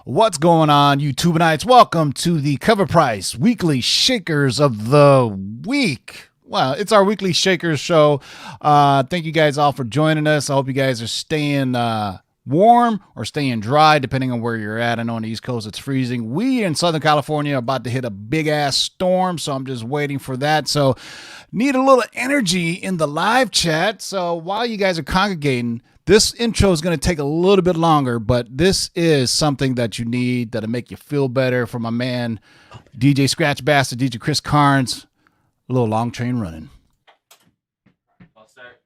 What's going on, YouTubeites? Welcome to the CovrPrice Weekly Shakers of the Week. Well, it's our weekly Shakers show. Thank you guys all for joining us. I hope you guys are staying warm or staying dry, depending on where you're at. I know on the East Coast it's freezing. We in Southern California are about to hit a big-ass storm, so I'm just waiting for that. So need a little energy in the live chat. So while you guys are congregating, this intro is going to take a little bit longer, but this is something that you need that'll make you feel better from my man, DJ Scratch Bastard, DJ Chris Carnes. A little long train running. I'll start.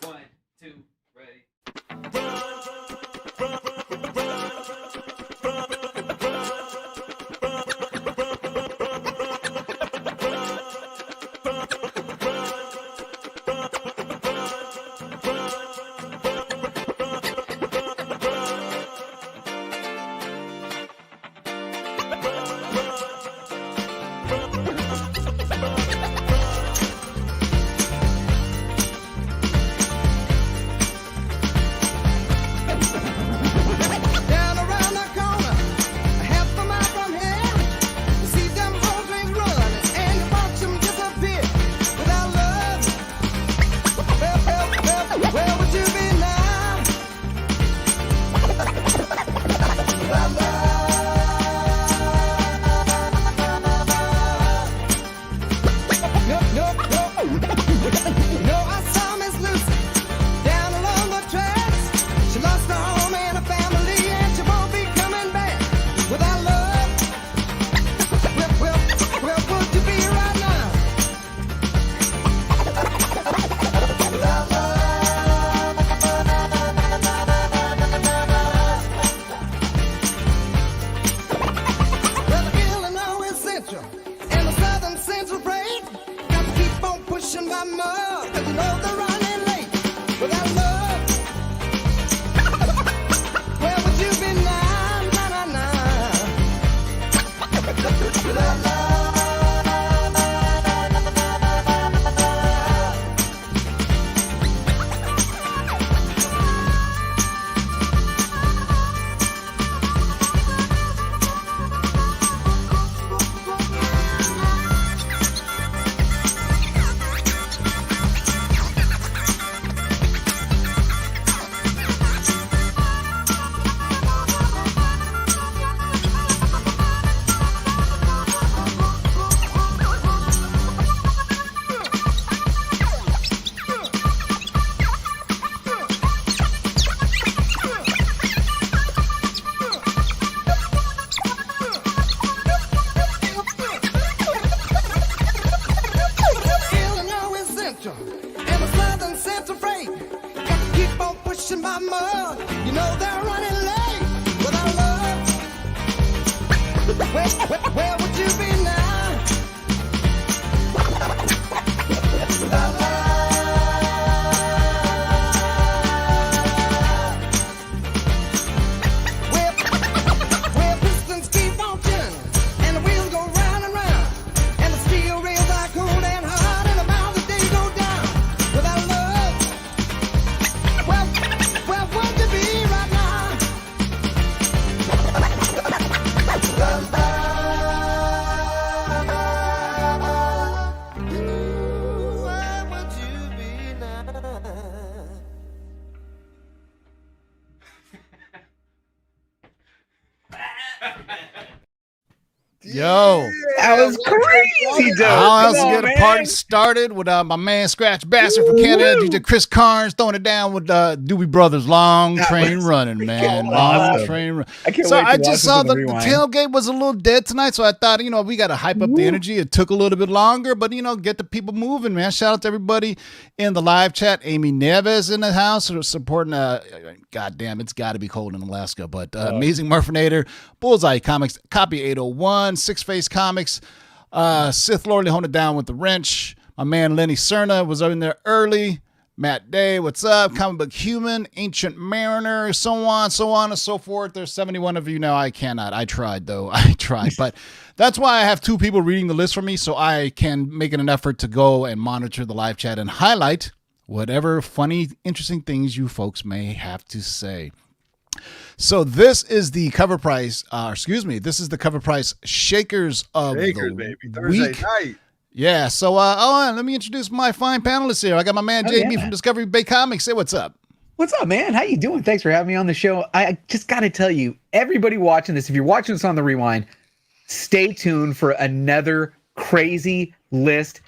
1, 2, ready. Yo, that was crazy, dude. How else to get a party started with my man Scratch Bastard from Canada, DJ Chris Carnes, throwing it down with Doobie Brothers. Long train running, man. Long train running. I just saw the tailgate was a little dead tonight, so I thought, we got to hype up the energy. It took a little bit longer, but, get the people moving, man. Shout out to everybody in the live chat. Amy Neves in the house supporting, goddamn, it's got to be cold in Alaska, but Amazing Murphinator, Bullseye Comics, Copy 801, Six Face Comics, Sith Lord holding it down with the wrench. My man Lenny Cerna was in there early. Matt Day, what's up? Comic Book Human, Ancient Mariner, so on and so forth. There's 71 of you now. I cannot. I tried, though. I tried. But that's why I have two people reading the list for me, so I can make it an effort to go and monitor the live chat and highlight whatever funny, interesting things you folks may have to say. So this is the CovrPrice, this is the CovrPrice Shakers of the week. Night. Yeah, so let me introduce my fine panelists here. I got my man JB from Discovery Bay Comics. Say what's up. What's up, man? How you doing? Thanks for having me on the show. I just got to tell you, everybody watching this, if you're watching this on the Rewind, stay tuned for another crazy list.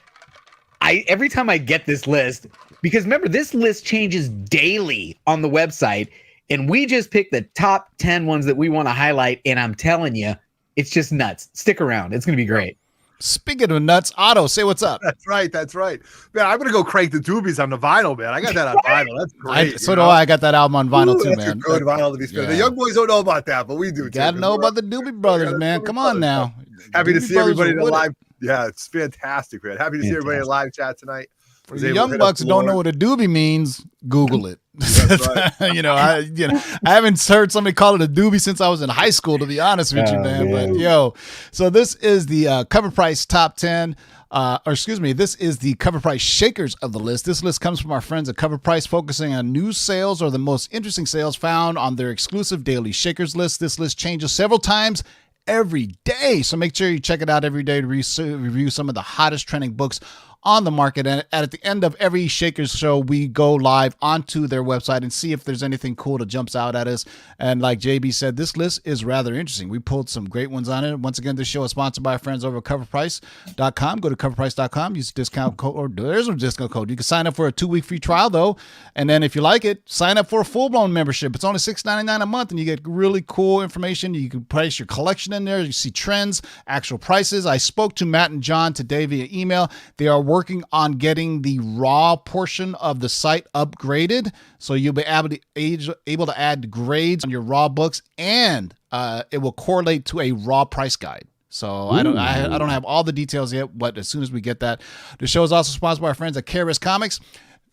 Every time I get this list, because remember, this list changes daily on the website, and we just pick the top 10 ones that we want to highlight, and I'm telling you, it's just nuts. Stick around. It's going to be great. Speaking of nuts, Otto, say what's up. That's right. Man, I'm going to go crank the doobies on the vinyl, man. I got that on vinyl. That's great. So do I. I got that album on vinyl too, man. Good vinyl to be spent. The young boys don't know about that, but we do. Got to know about the Doobie Brothers, man. Come on now. Happy to see everybody in the live. Yeah, it's fantastic, man. Happy to see everybody in live chat tonight. For the young bucks who don't know what a doobie means, Google it. That's right. I haven't heard somebody call it a doobie since I was in high school, to be honest with you, man. But so this is the CovrPrice top 10. This is the CovrPrice Shakers of the list. This list comes from our friends at CovrPrice, focusing on new sales or the most interesting sales found on their exclusive daily Shakers list. This list changes several times every day, so make sure you check it out every day to review some of the hottest trending books on the market. And at the end of every Shakers show, we go live onto their website and see if there's anything cool that jumps out at us. And like JB said, this list is rather interesting. We pulled some great ones on it. Once again, this show is sponsored by our friends over at CovrPrice.com. Go to CovrPrice.com, use discount code, or there's a discount code. You can sign up for a 2-week free trial though. And then if you like it, sign up for a full-blown membership. It's only $6.99 a month and you get really cool information. You can place your collection in there. You see trends, actual prices. I spoke to Matt and John today via email. They are working on getting the raw portion of the site upgraded, so you'll be able to add grades on your raw books, and it will correlate to a raw price guide. So I don't have all the details yet, but as soon as we get that, the show is also sponsored by our friends at KRS Comics.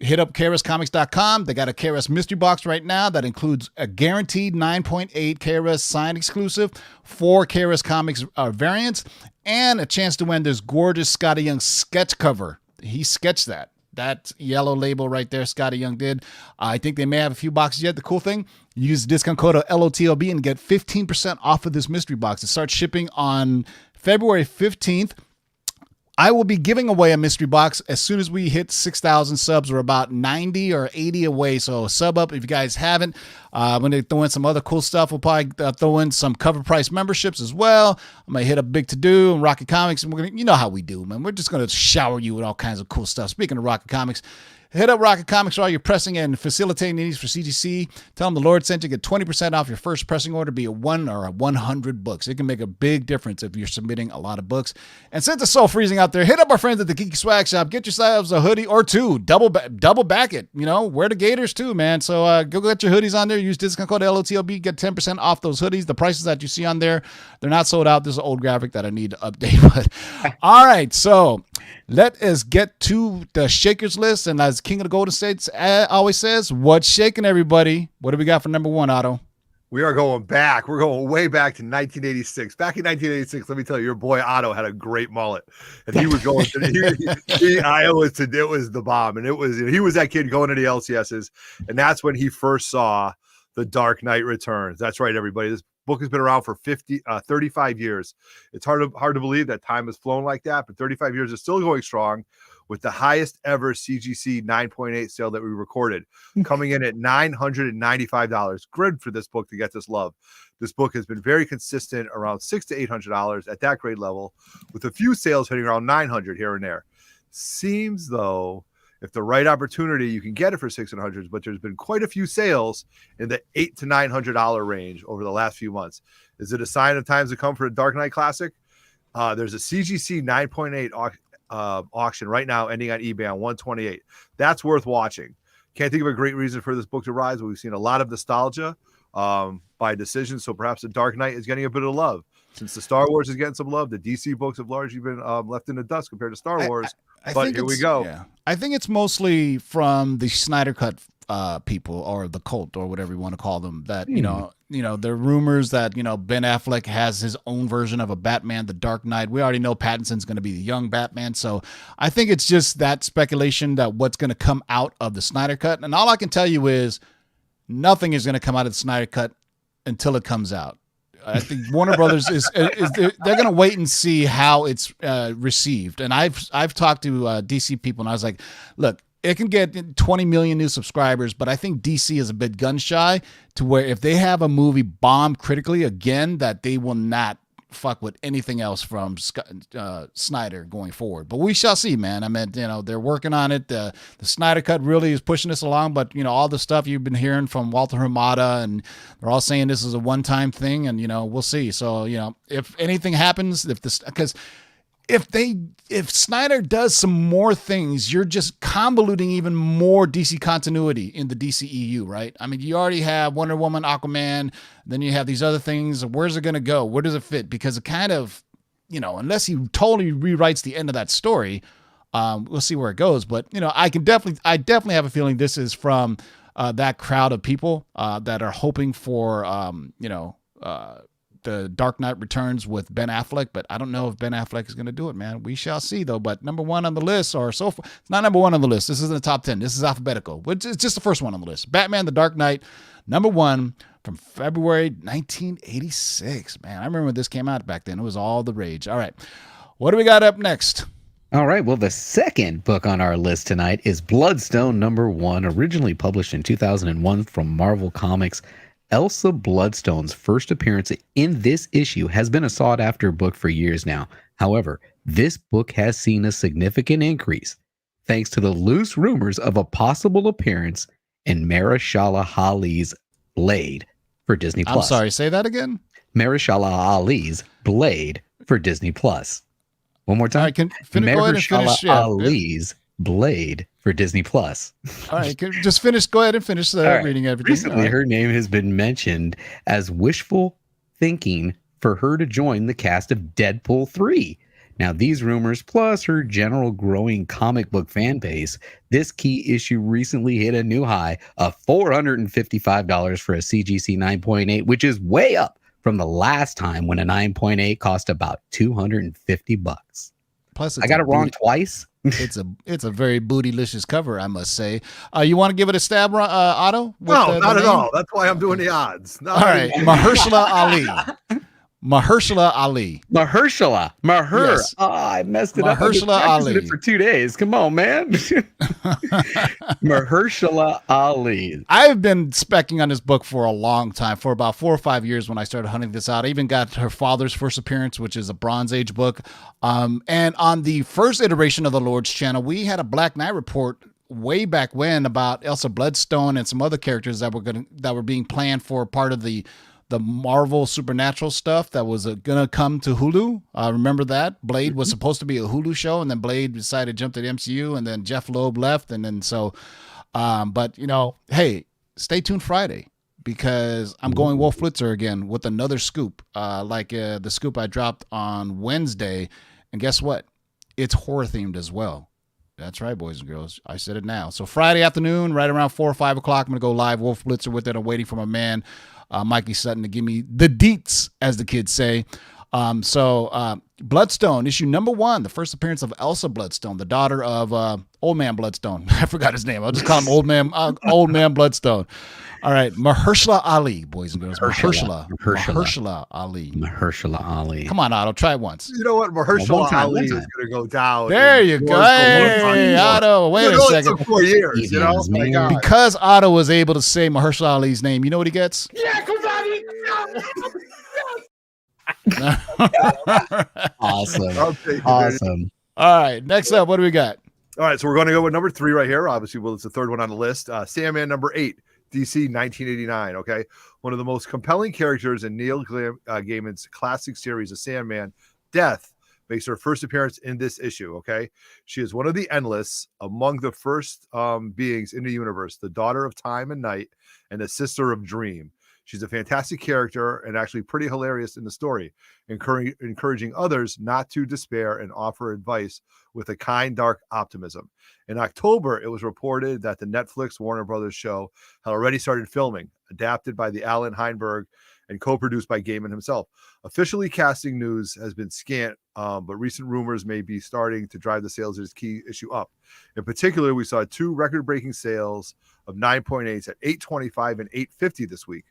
Hit up KRScomics.com. They got a KRS mystery box right now that includes a guaranteed 9.8 KRS signed exclusive, 4 KRS Comics variants, and a chance to win this gorgeous Scotty Young sketch cover. He sketched that. That yellow label right there, Scotty Young did. I think they may have a few boxes yet. The cool thing, use the discount code of LOTLB and get 15% off of this mystery box. It starts shipping on February 15th. I will be giving away a mystery box as soon as we hit 6,000 subs. We're about 90 or 80 away. So sub up if you guys haven't. When they throw in some other cool stuff, we'll probably throw in some CovrPrice memberships as well. I'm going to hit up Big To Do and Rocket Comics. And you know how we do, man. We're just going to shower you with all kinds of cool stuff. Speaking of Rocket Comics, hit up Rocket Comics for all your pressing and facilitating needs for CGC. Tell them the Lord sent you. Get 20% off your first pressing order, be a 1 or a 100 books. It can make a big difference if you're submitting a lot of books. And since it's so freezing out there, hit up our friends at the Geeky Swag Shop. Get yourselves a hoodie or two. Double back it. Wear the Gators too, man. So go get your hoodies on there. Use discount code LOTLB. Get 10% off those hoodies. The prices that you see on there, they're not sold out. This is an old graphic that I need to update. But all right, so let us get to the Shakers list. And as King of the Golden States always says, what's shaking, everybody? What do we got for number 1, Otto? We are going back. We're going way back to 1986. Back in 1986, let me tell you, your boy Otto had a great mullet, and he was going. It was the bomb, and he was that kid going to the LCSs, and that's when he first saw The Dark Knight Returns. That's right, everybody. This book has been around for 35 years. It's hard to believe that time has flown like that, but 35 years is still going strong, with the highest ever CGC 9.8 sale that we recorded, coming in at $995. Good for this book to get this love. This book has been very consistent, around $600 to $800 at that grade level, with a few sales hitting around $900 here and there. Seems though, if the right opportunity, you can get it for $600, but there's been quite a few sales in the $800 to $900 range over the last few months. Is it a sign of times to come for a Dark Knight Classic? There's a CGC 9.8 auction right now ending on eBay on 128. That's worth watching. Can't think of a great reason for this book to rise, but we've seen a lot of nostalgia by decision, so perhaps the Dark Knight is getting a bit of love. Since the Star Wars is getting some love, the DC books have largely been left in the dust compared to Star Wars. But here we go. Yeah. I think it's mostly from the Snyder Cut people, or the cult, or whatever you want to call them, that there are rumors that Ben Affleck has his own version of a Batman, the Dark Knight. We already know Pattinson's going to be the young Batman, so I think it's just that speculation that what's going to come out of the Snyder Cut. And all I can tell you is nothing is going to come out of the Snyder Cut until it comes out. I think Warner Brothers is they're going to wait and see how it's received. And I've talked to DC people, and I was like, look, it can get 20 million new subscribers, but I think DC is a bit gun shy to where if they have a movie bomb critically again, that they will not fuck with anything else from Snyder going forward. But we shall see, man. I mean, they're working on it. The Snyder Cut really is pushing this along, but all the stuff you've been hearing from Walter Hamada, and they're all saying this is a one-time thing, and we'll see. So if anything happens, because if Snyder does some more things, you're just convoluting even more DC continuity in the DCEU, right? I mean, you already have Wonder Woman, Aquaman, then you have these other things. Where's it going to go? Where does it fit? Because it kind of, unless he totally rewrites the end of that story, we'll see where it goes. But, I definitely have a feeling this is from that crowd of people that are hoping for, the Dark Knight Returns with Ben Affleck, but I don't know if Ben Affleck is going to do it, man. We shall see, though. But number one on the list, or so far, it's not number one on the list. This isn't the top 10. This is alphabetical. It's just the first one on the list. Batman: The Dark Knight, number one from February 1986. Man, I remember when this came out back then. It was all the rage. All right. What do we got up next? All right. Well, the second book on our list tonight is Bloodstone, number one, originally published in 2001 from Marvel Comics. Elsa Bloodstone's first appearance in this issue has been a sought-after book for years now. However, this book has seen a significant increase thanks to the loose rumors of a possible appearance in Mahershala Ali's Blade for Disney+. I'm sorry, say that again? Mahershala Ali's Blade for Disney+. One more time. All right, Mahershala Ali's Blade for Disney+. All right, just finish. Go ahead and finish reading everything. Recently, her name has been mentioned as wishful thinking for her to join the cast of Deadpool 3. Now, these rumors, plus her general growing comic book fan base, this key issue recently hit a new high of $455 for a CGC 9.8, which is way up from the last time when a 9.8 cost about $250. Plus, I got it wrong twice. It's a very bootylicious cover, I must say. You want to give it a stab, Otto? No, not at all. That's why I'm doing the odds. All right, Mahershala Ali. Mahershala Ali. Mahershala. Yes. Oh, I messed it up. Mahershala Ali. It for 2 days. Come on, man. Mahershala Ali. I've been specking on this book for a long time, for about 4 or 5 years when I started hunting this out. I even got her father's first appearance, which is a Bronze Age book. And on the first iteration of the Lord's Channel, we had a Black Knight report way back when about Elsa Bloodstone and some other characters that were being planned for part of the Marvel Supernatural stuff that was gonna come to Hulu. Remember that? Blade was supposed to be a Hulu show, and then Blade decided to jump to the MCU, and then Jeff Loeb left, and then so, but hey, stay tuned Friday, because I'm going Wolf Blitzer again with another scoop, like the scoop I dropped on Wednesday, and guess what? It's horror themed as well. That's right, boys and girls. I said it now. So Friday afternoon, right around 4 or 5 o'clock, I'm gonna go live Wolf Blitzer with it. I'm waiting for my man, Mikey Sutton, to give me the deets, as the kids say. Bloodstone, issue number 1, the first appearance of Elsa Bloodstone, the daughter of Old Man Bloodstone. I forgot his name. I'll just call him Old Man Bloodstone. All right, Mahershala Ali, boys and girls. Mahershala Ali. Mahershala Ali. Come on, Otto, try it once. You know what? Mahershala Ali is going to go down. There you go. Hey, Otto, wait a second. It took 4 years, My God. Because Otto was able to say Mahershala Ali's name, you know what he gets? Awesome. All right, next up, what do we got? All right, so we're going to go with number 3 right here. Obviously, it's the third one on the list. Sandman number 8, DC 1989. Okay, one of the most compelling characters in Neil Gaiman's classic series of Sandman, Death, makes her first appearance in this issue. Okay, she is one of the Endless, among the first beings in the universe, the daughter of Time and Night, and the sister of Dream. She's a fantastic character and actually pretty hilarious in the story, encouraging others not to despair and offer advice with a kind, dark optimism. In October, it was reported that the Netflix Warner Brothers show had already started filming, adapted by the Alan Heinberg and co-produced by Gaiman himself. Officially, casting news has been scant, but recent rumors may be starting to drive the sales of this key issue up. In particular, we saw 2 record-breaking sales of 9.8s at $825 and $850 this week.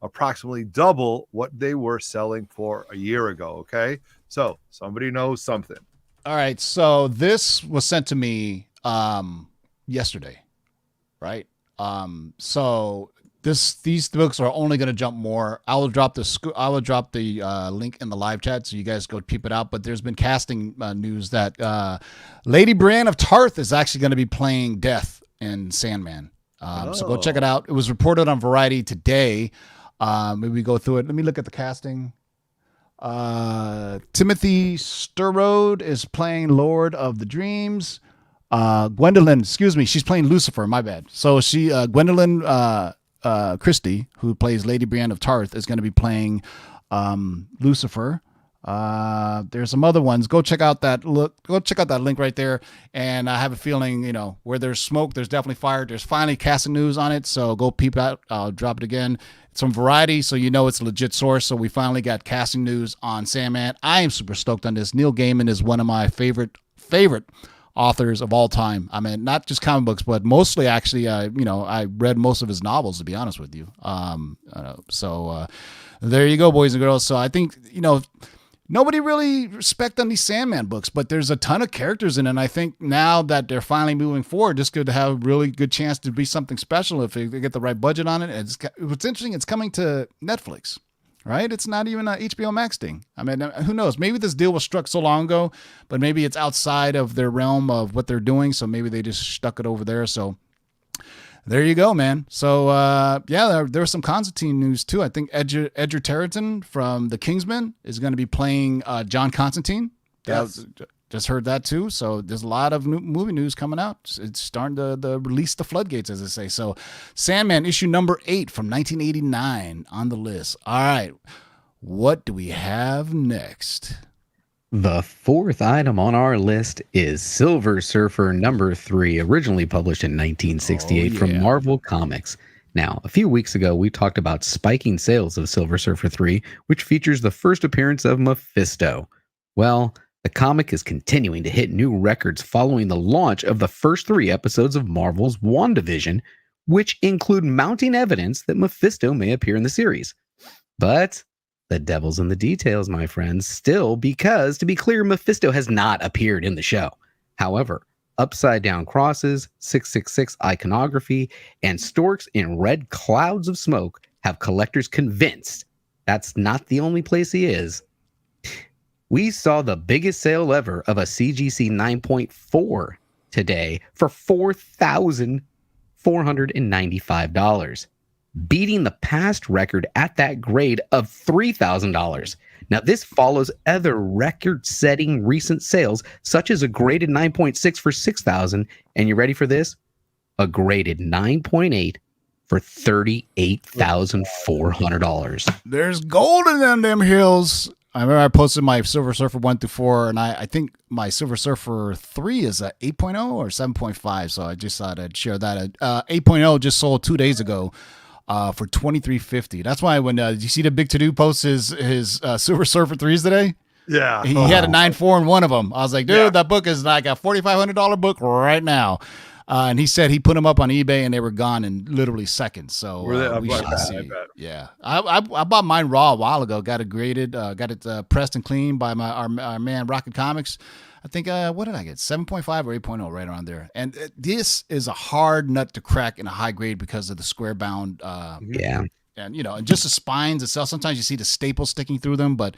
approximately double what they were selling for a year ago. Okay, so somebody knows something. All right, so this was sent to me yesterday, right? So these books are only going to jump more. I will drop the link in the live chat so you guys go peep it out. But there's been casting news that Lady Brienne of Tarth is actually going to be playing Death in Sandman. So go check it out. It was reported on Variety today. Maybe we go through it. Let me look at the casting. Timothy Sturrode is playing Lord of the Dreams. Gwendolyn, excuse me, she's playing Lucifer. My bad. So Gwendolyn Christie, who plays Lady Brienne of Tarth, is going to be playing Lucifer. There's some other ones. Go check out that link right there. And I have a feeling, where there's smoke, there's definitely fire. There's finally casting news on it. So go peep out. I'll drop it again. It's from Variety, so it's a legit source. So we finally got casting news on Sandman. I am super stoked on this. Neil Gaiman is one of my favorite authors of all time. I mean, not just comic books, but mostly actually, I read most of his novels, to be honest with you. So there you go, boys and girls. So I think, nobody really respect on these Sandman books, but there's a ton of characters in it. And I think now that they're finally moving forward, this could have a really good chance to be something special if they get the right budget on it. What's interesting, it's coming to Netflix, right? It's not even a HBO Max thing. I mean, who knows? Maybe this deal was struck so long ago, but maybe it's outside of their realm of what they're doing. So maybe they just stuck it over there. So there you go, man. So, there was some Constantine news, too. I think Edgar Terraton from The Kingsman is going to be playing John Constantine. Yes. Just heard that, too. So there's a lot of new movie news coming out. It's starting to release the floodgates, as they say. So Sandman, issue number 8 from 1989 on the list. All right. What do we have next? The fourth item on our list is Silver Surfer number 3, originally published in 1968 from Marvel Comics. Now, a few weeks ago, we talked about spiking sales of Silver Surfer 3, which features the first appearance of Mephisto. Well, the comic is continuing to hit new records following the launch of the first 3 episodes of Marvel's WandaVision, which include mounting evidence that Mephisto may appear in the series. But the devil's in the details, my friends, still, because, to be clear, Mephisto has not appeared in the show. However, upside-down crosses, 666 iconography, and storks in red clouds of smoke have collectors convinced that's not the only place he is. We saw the biggest sale ever of a CGC 9.4 today for $4,495. Beating the past record at that grade of $3,000. Now, this follows other record-setting recent sales, such as a graded 9.6 for $6,000, and you ready for this? A graded 9.8 for $38,400. There's gold in them hills. I remember I posted my Silver Surfer 1 through 4, and I think my Silver Surfer 3 is a 8.0 or 7.5, so I just thought I'd share that. 8.0 just sold 2 days ago. For $23.50. That's why when did you see the Big To Do post his Silver Surfer 3s today? Yeah, he had a 9.4 in one of them. I was like, dude, that book is like a $4,500 book right now. And he said he put them up on eBay and they were gone in literally seconds. So we should see. Yeah, I bought mine raw a while ago. Got it graded, got it pressed and cleaned by our man Rocket Comics. I think, what did I get? 7.5 or 8.0, right around there. And this is a hard nut to crack in a high grade because of the square bound. And, and just the spines itself. Sometimes you see the staples sticking through them, but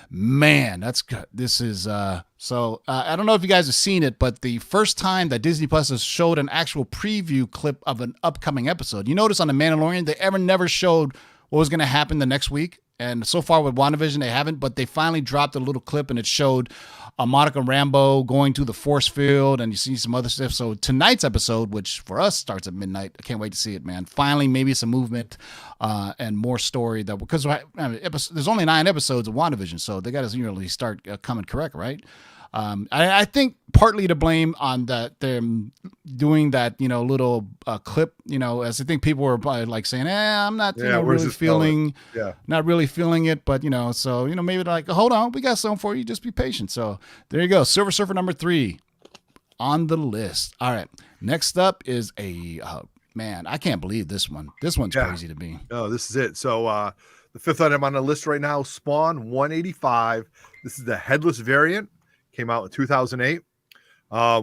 man, that's good. This is, I don't know if you guys have seen it, but the first time that Disney Plus has showed an actual preview clip of an upcoming episode, you notice on The Mandalorian, they never showed what was going to happen the next week. And so far with WandaVision, they haven't, but they finally dropped a little clip and it showed Monica Rambeau going to the force field, and you see some other stuff. So tonight's episode, which for us starts at midnight, I can't wait to see it, man. Finally, maybe some movement and more story because there's only 9 episodes of WandaVision, so they got to really start coming correct, right? I think partly to blame on that them doing that little clip, as I think people were probably like saying, I'm not really feeling it, but so maybe they're like, hold on, we got something for you, just be patient. So there you go, Silver Surfer number 3 on the list. All right, next up is a man, I can't believe this one. This one's crazy to me. Oh, this is it. So the fifth item on the list right now, Spawn 185. This is the headless variant. Came out in 2008.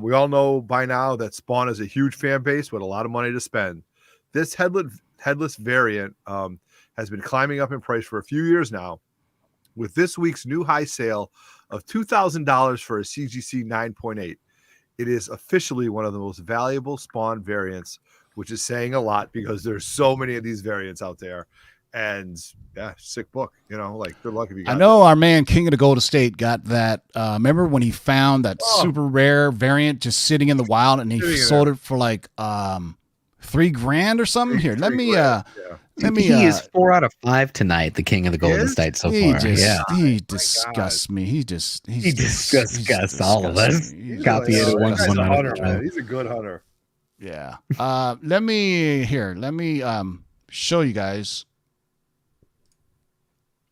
We all know by now that Spawn is a huge fan base with a lot of money to spend. This headless variant has been climbing up in price for a few years now, with this week's new high sale of $2,000 for a CGC 9.8. It is officially one of the most valuable Spawn variants, which is saying a lot because there's so many of these variants out there. And yeah, sick book, you know, like good luck if you got I know our man King of the Golden State got that. Remember when he found that super rare variant just sitting in the wild and he sold it for like $3,000 or something? Here, let me he is 4 out of 5 tonight, the King of the Golden State so far. He disgusts me. He disgusts all of us. Copy it at once. He's a good hunter. Yeah. Let me show you guys.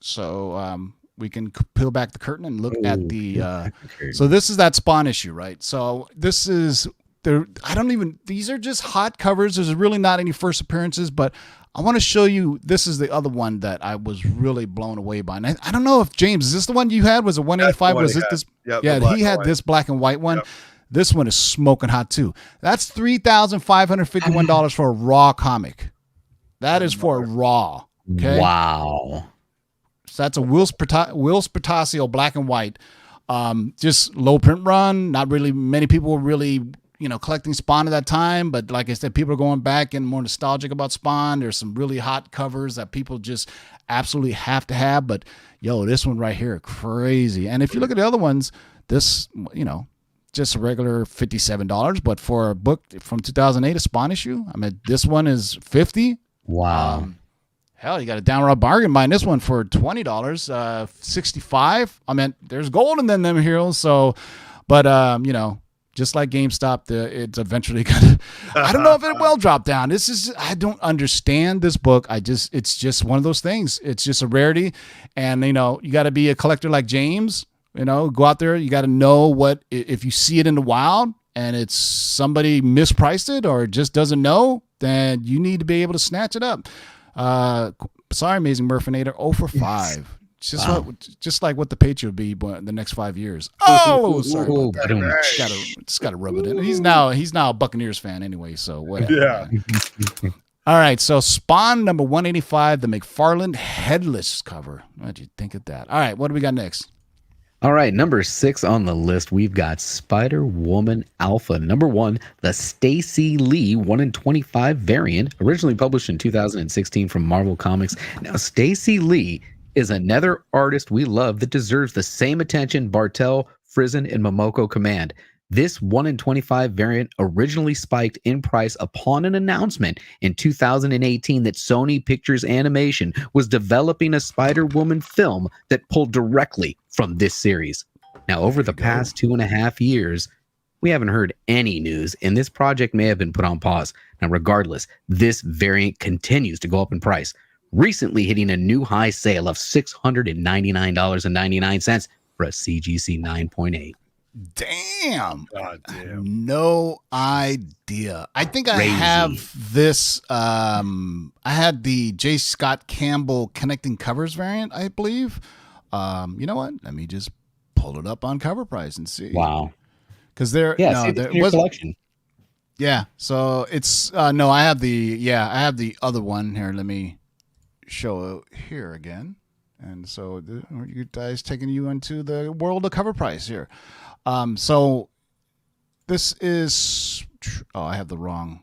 So we can peel back the curtain and look at the. So this is that Spawn issue, right? So this is there. These are just hot covers. There's really not any first appearances, but I want to show you. This is the other one that I was really blown away by. And I don't know if James, is this the one you had? Was it 185? Was it this? Yep, yeah, he had this black and white one. Yep. This one is smoking hot too. That's $3,551 for a raw comic. That is for a raw. Okay. Wow. So that's a Will Spertasio black and white. Just low print run. Not really many people were really, collecting Spawn at that time. But like I said, people are going back and more nostalgic about Spawn. There's some really hot covers that people just absolutely have to have. But this one right here, crazy. And if you look at the other ones, this, just a regular $57. But for a book from 2008, a Spawn issue, I mean, this one is $50. Wow. Hell, you got a downright bargain buying this one for $20, $65. I mean, there's gold in them heroes. So, but just like GameStop, it's eventually gonna. I don't know if it will drop down. I don't understand this book. It's just one of those things. It's just a rarity, and you got to be a collector like James. Go out there. You got to know what if you see it in the wild and it's somebody mispriced it or just doesn't know, then you need to be able to snatch it up. Sorry, Amazing Murphinator, 0 for 5. Just like what the Patriot would be the next 5 years. Oh, sorry. Just gotta rub it in. He's now a Buccaneers fan anyway, so whatever. Yeah. All right, so Spawn number 185, the McFarlane headless cover. What did you think of that? All right, what do we got next? All right, number 6 on the list, we've got Spider-Woman Alpha. Number 1, the Stacy Lee 1 in 25 variant, originally published in 2016 from Marvel Comics. Now, Stacy Lee is another artist we love that deserves the same attention Bartel, Frizen, and Momoko command. This 1 in 25 variant originally spiked in price upon an announcement in 2018 that Sony Pictures Animation was developing a Spider-Woman film that pulled directly from this series. Now, over the past 2.5 years, we haven't heard any news, and this project may have been put on pause. Now, regardless, this variant continues to go up in price, recently hitting a new high sale of $699.99 for a CGC 9.8. Damn. God damn. No idea. I think I have this. I had the J. Scott Campbell connecting covers variant, I believe. You know what? Let me just pull it up on CovrPrice and see. Wow. Because there was collection. Yeah. So it's no, I have the other one here. Let me show it here again. And so you guys taking you into the world of CovrPrice here. So this is, I have the wrong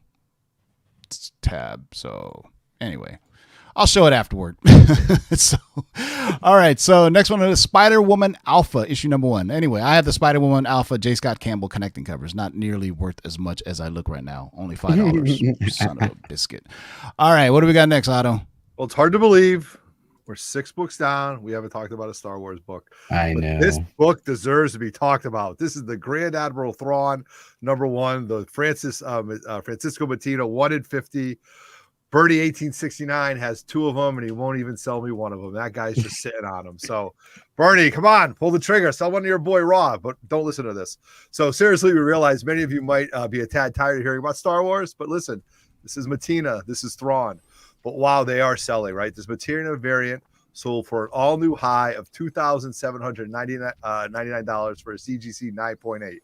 tab. So anyway, I'll show it afterward. All right. So next one is Spider-Woman Alpha, issue number 1. Anyway, I have the Spider-Woman Alpha J. Scott Campbell connecting covers. Not nearly worth as much as I look right now. Only $5. Son of a biscuit. All right. What do we got next, Otto? Well, it's hard to believe. We're 6 books down. We haven't talked about a Star Wars book. I know. This book deserves to be talked about. This is the Grand Admiral Thrawn, number 1, the Francisco Mattino 1 in 50. Bernie 1869 has 2 of them, and he won't even sell me 1 of them. That guy's just sitting on them. So, Bernie, come on, pull the trigger. Sell one to your boy Raw, but don't listen to this. So, seriously, we realize many of you might be a tad tired of hearing about Star Wars, but listen, This is Matina. This is Thrawn. But wow, they are selling, right? This Matina variant sold for an all-new high of $2,799 for a CGC 9.8.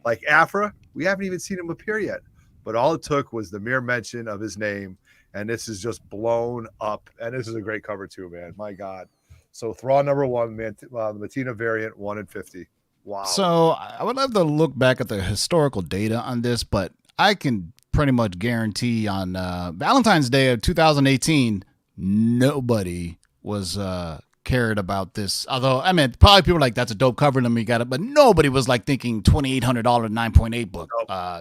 Like Afra, we haven't even seen him appear yet. But all it took was the mere mention of his name, and this is just blown up. And this is a great cover too, man. My God. So Thrawn #1, man, the Matina variant, 1 in 50. Wow. So I would love to look back at the historical data on this, but I can pretty much guarantee on Valentine's Day of 2018, nobody was cared about this. Although, I mean, probably people were like, that's a dope cover, let me get it. But nobody was like thinking $2,800 9.8 book,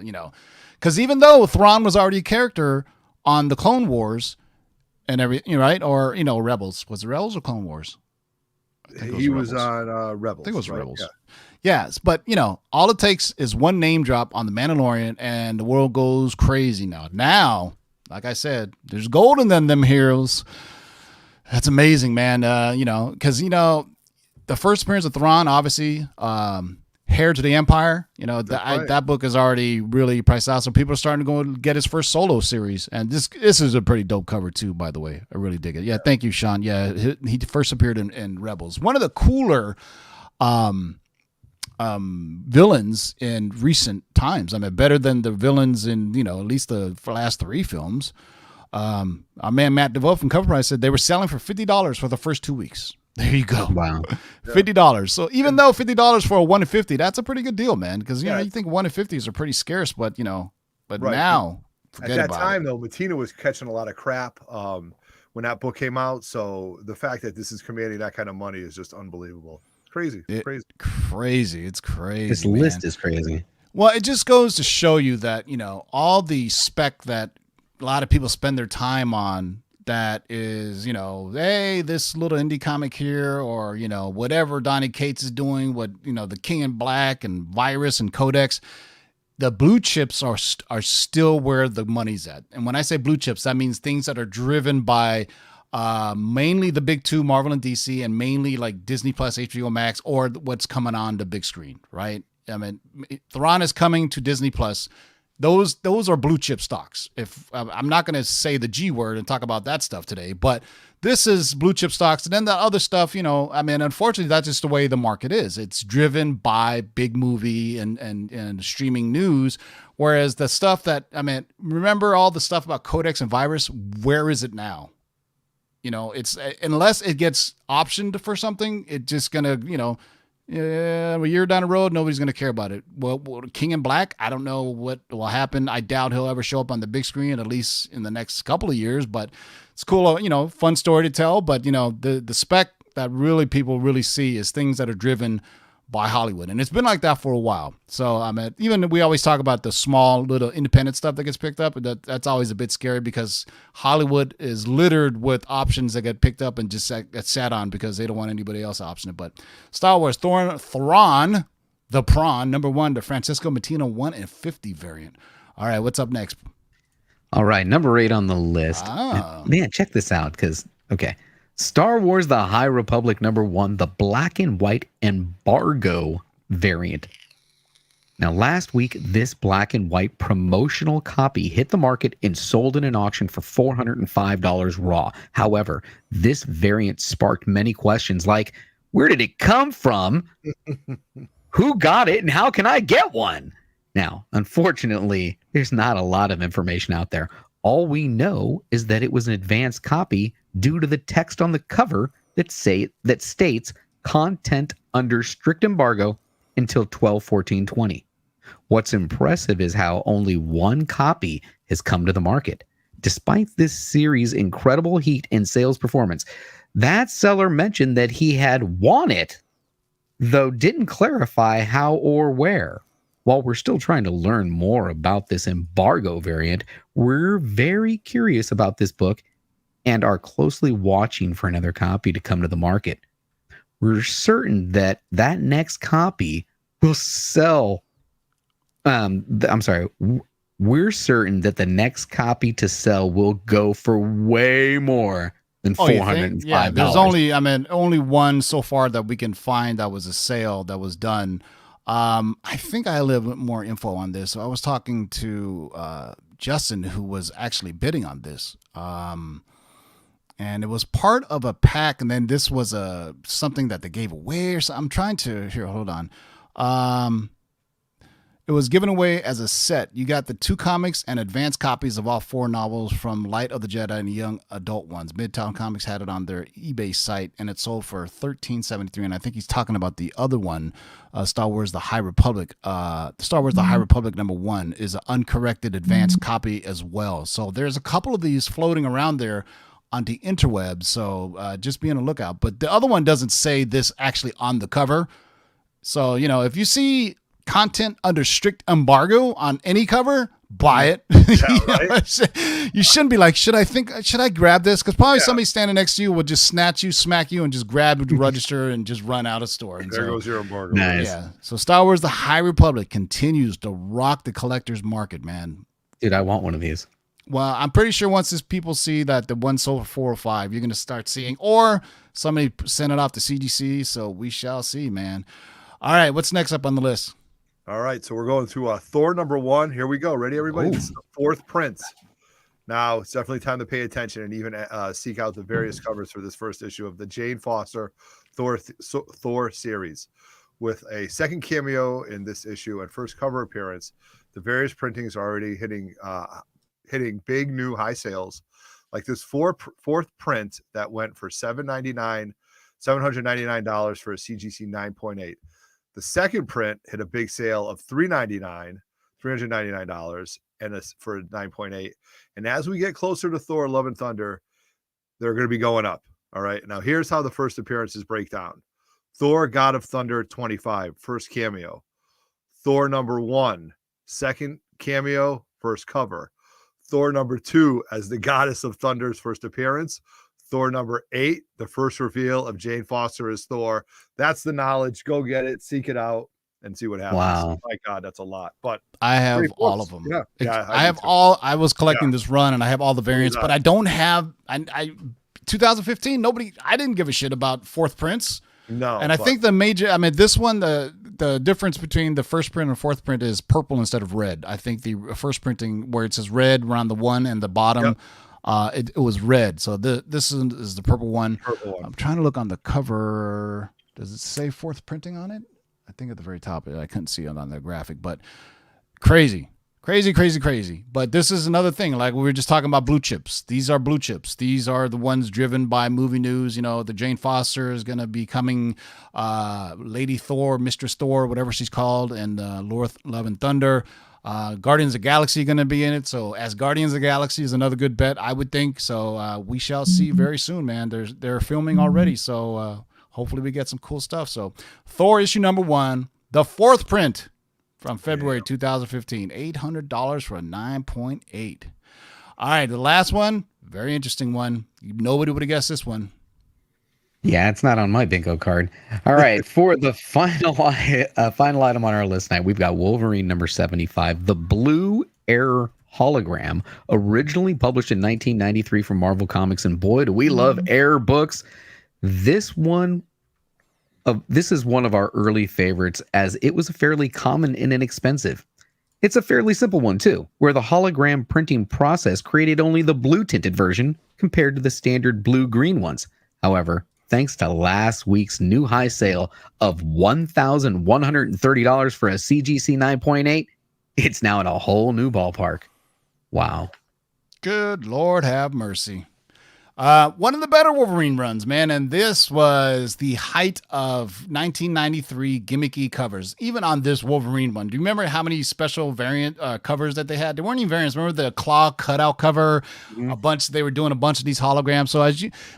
you know. Because even though Thrawn was already a character on the Clone Wars and everything, right? Or, you know, Rebels. Was it Rebels or Clone Wars? He was on Rebels. I think it was right? Rebels. Yeah. Yes, but, you know, all it takes is one name drop on The Mandalorian and the world goes crazy now. Now, like I said, there's gold in them heroes. That's amazing, man. You know, because, you know, the first appearance of Thrawn, obviously, Heir to the Empire, you know, that book is already really priced out. So people are starting to go and get his first solo series. And this is a pretty dope cover, too, by the way. I really dig it. Yeah, thank you, Sean. Yeah, he first appeared in Rebels. One of the cooler villains in recent times. I mean, better than the villains in, you know, at least the last 3 films. Our man Matt DeVoe from CovrPrice said they were selling for $50 for the first 2 weeks. There you go. Wow. $50. So even though $50 for a 1 in 50, that's a pretty good deal, man. Because, you know, you think 1 in 50s are pretty scarce, but, you know, but now, forget at that about time, it. though, Matina was catching a lot of crap when that book came out. So the fact that this is commanding that kind of money is just unbelievable. Crazy. It's crazy. This list is crazy. Well, it just goes to show you that, you know, all the spec that a lot of people spend their time on, that is, you know, hey, this little indie comic here, or, you know, whatever Donny Cates is doing, what, you know, the King in Black and Virus and Codex, the blue chips are still where the money's at. And when I say blue chips, that means things that are driven by mainly the big 2, Marvel and DC, and mainly like Disney Plus, HBO Max, or what's coming on the big screen, right? I mean, Thrawn is coming to Disney Plus. Those are blue chip stocks. If I'm not going to say the G word and talk about that stuff today, but this is blue chip stocks. And then the other stuff, you know, I mean, unfortunately, that's just the way the market is. It's driven by big movie and streaming news. Whereas the stuff that, I mean, remember all the stuff about Codex and Virus? Where is it now? You know, it's, unless it gets optioned for something, it's just going to, you know, a year down the road, nobody's going to care about it. Well, King in Black, I don't know what will happen. I doubt he'll ever show up on the big screen, at least in the next couple of years, but it's cool, you know, fun story to tell. But, you know, the spec that really people really see is things that are driven by Hollywood. And it's been like that for a while. So, I mean, even we always talk about the small little independent stuff that gets picked up. That's always a bit scary because Hollywood is littered with options that get picked up and just get sat on because they don't want anybody else to option it. But Star Wars Thrawn, the Prawn, #1, the Francisco Matina 1 in 50 variant. All right, what's up next? All right, number 8 on the list. Man, check this out because, okay. Star Wars The High Republic #1, the black and white embargo variant. Now, last week, this black and white promotional copy hit the market and sold in an auction for $405 raw. However, this variant sparked many questions like, where did it come from? Who got it and how can I get one? Now, unfortunately, there's not a lot of information out there. All we know is that it was an advanced copy due to the text on the cover that states content under strict embargo until 12/14/20. What's impressive is how only one copy has come to the market. Despite this series' incredible heat and sales performance, that seller mentioned that he had won it, though didn't clarify how or where. While we're still trying to learn more about this embargo variant, we're very curious about this book and are closely watching for another copy to come to the market. We're certain that that next copy will sell. We're certain that the next copy to sell will go for way more than $405. Yeah, there's only one so far that we can find that was a sale that was done. I think I have a little bit more info on this. So I was talking to Justin who was actually bidding on this. And it was part of a pack, and then this was something that they gave away. Or so. I'm trying to here. Hold on. It was given away as a set. You got the 2 comics and advanced copies of all 4 novels from Light of the Jedi and young adult ones. Midtown Comics had it on their eBay site, and it sold for $13.73. And I think he's talking about the other one, Star Wars: The High Republic. Star Wars: The High Republic #1 is an uncorrected advanced copy as well. So there's a couple of these floating around there on the interwebs. So just be on the lookout. But the other one doesn't say this actually on the cover. So, if you see content under strict embargo on any cover, buy it. Right? You shouldn't be like, should I grab this? Because probably somebody standing next to you will just snatch you, smack you, and just grab the register and just run out of store. And there goes your embargo. Nice. Yeah. So Star Wars: The High Republic continues to rock the collector's market, man. Dude, I want one of these. Well, I'm pretty sure once people see that the one sold for $405, you're going to start seeing, or somebody sent it off to CGC. So we shall see, man. All right. What's next up on the list? All right, so we're going to Thor #1. Here we go. Ready, everybody? Ooh. This is the 4th print. Now, it's definitely time to pay attention and even seek out the various covers for this first issue of the Jane Foster Thor series. With a second cameo in this issue and first cover appearance, the various printings are already hitting big new high sales. Like this fourth print that went for $799 for a CGC 9.8. The second print hit a big sale of $399 and for 9.8. And as we get closer to Thor: Love and Thunder, they're going to be going up. All right. Now here's how the first appearances break down. Thor: God of Thunder 25, first cameo. Thor #1, second cameo, first cover. Thor #2 as the Goddess of Thunder's first appearance. Thor #8, the first reveal of Jane Foster as Thor. That's the knowledge. Go get it, seek it out, and see what happens. Wow. My God, that's a lot. But I have all of them. Yeah, I have all. I was collecting this run, and I have all the variants, but I don't have. I 2015. I didn't give a shit about 4th prints. No, and I think the major. This one, the difference between the first print and 4th print is purple instead of red. I think the first printing where it says red around the 1 and the bottom. Yep. It was red, so this is the purple one. I'm trying to look on the cover. Does it say 4th printing on it? I think at the very top. I couldn't see it on the graphic, but crazy. But this is another thing. Like we were just talking about blue chips. These are blue chips. These are the ones driven by movie news. The Jane Foster is going to be coming, Lady Thor, Mistress Thor, whatever she's called, and Lord Love and Thunder. Guardians of the Galaxy going to be in it. So as Guardians of the Galaxy is another good bet, I would think. So we shall see very soon, man. They're filming already. So hopefully we get some cool stuff. So Thor issue #1, the 4th print from February 2015, $800 for a 9.8. All right. The last one, very interesting one. Nobody would have guessed this one. Yeah, it's not on my bingo card. All right, for the final item on our list tonight, we've got Wolverine #75, the Blue Air hologram, originally published in 1993 from Marvel Comics, and boy, do we love Air books. This is one of our early favorites, as it was fairly common and inexpensive. It's a fairly simple one too, where the hologram printing process created only the blue tinted version compared to the standard blue-green ones. However, thanks to last week's new high sale of $1,130 for a CGC 9.8, it's now in a whole new ballpark. Wow. Good Lord have mercy. One of the better Wolverine runs, man, and this was the height of 1993 gimmicky covers, even on this Wolverine one. Do you remember how many special variant covers that they had? There weren't even variants. Remember the claw cutout cover? They were doing a bunch of these holograms. So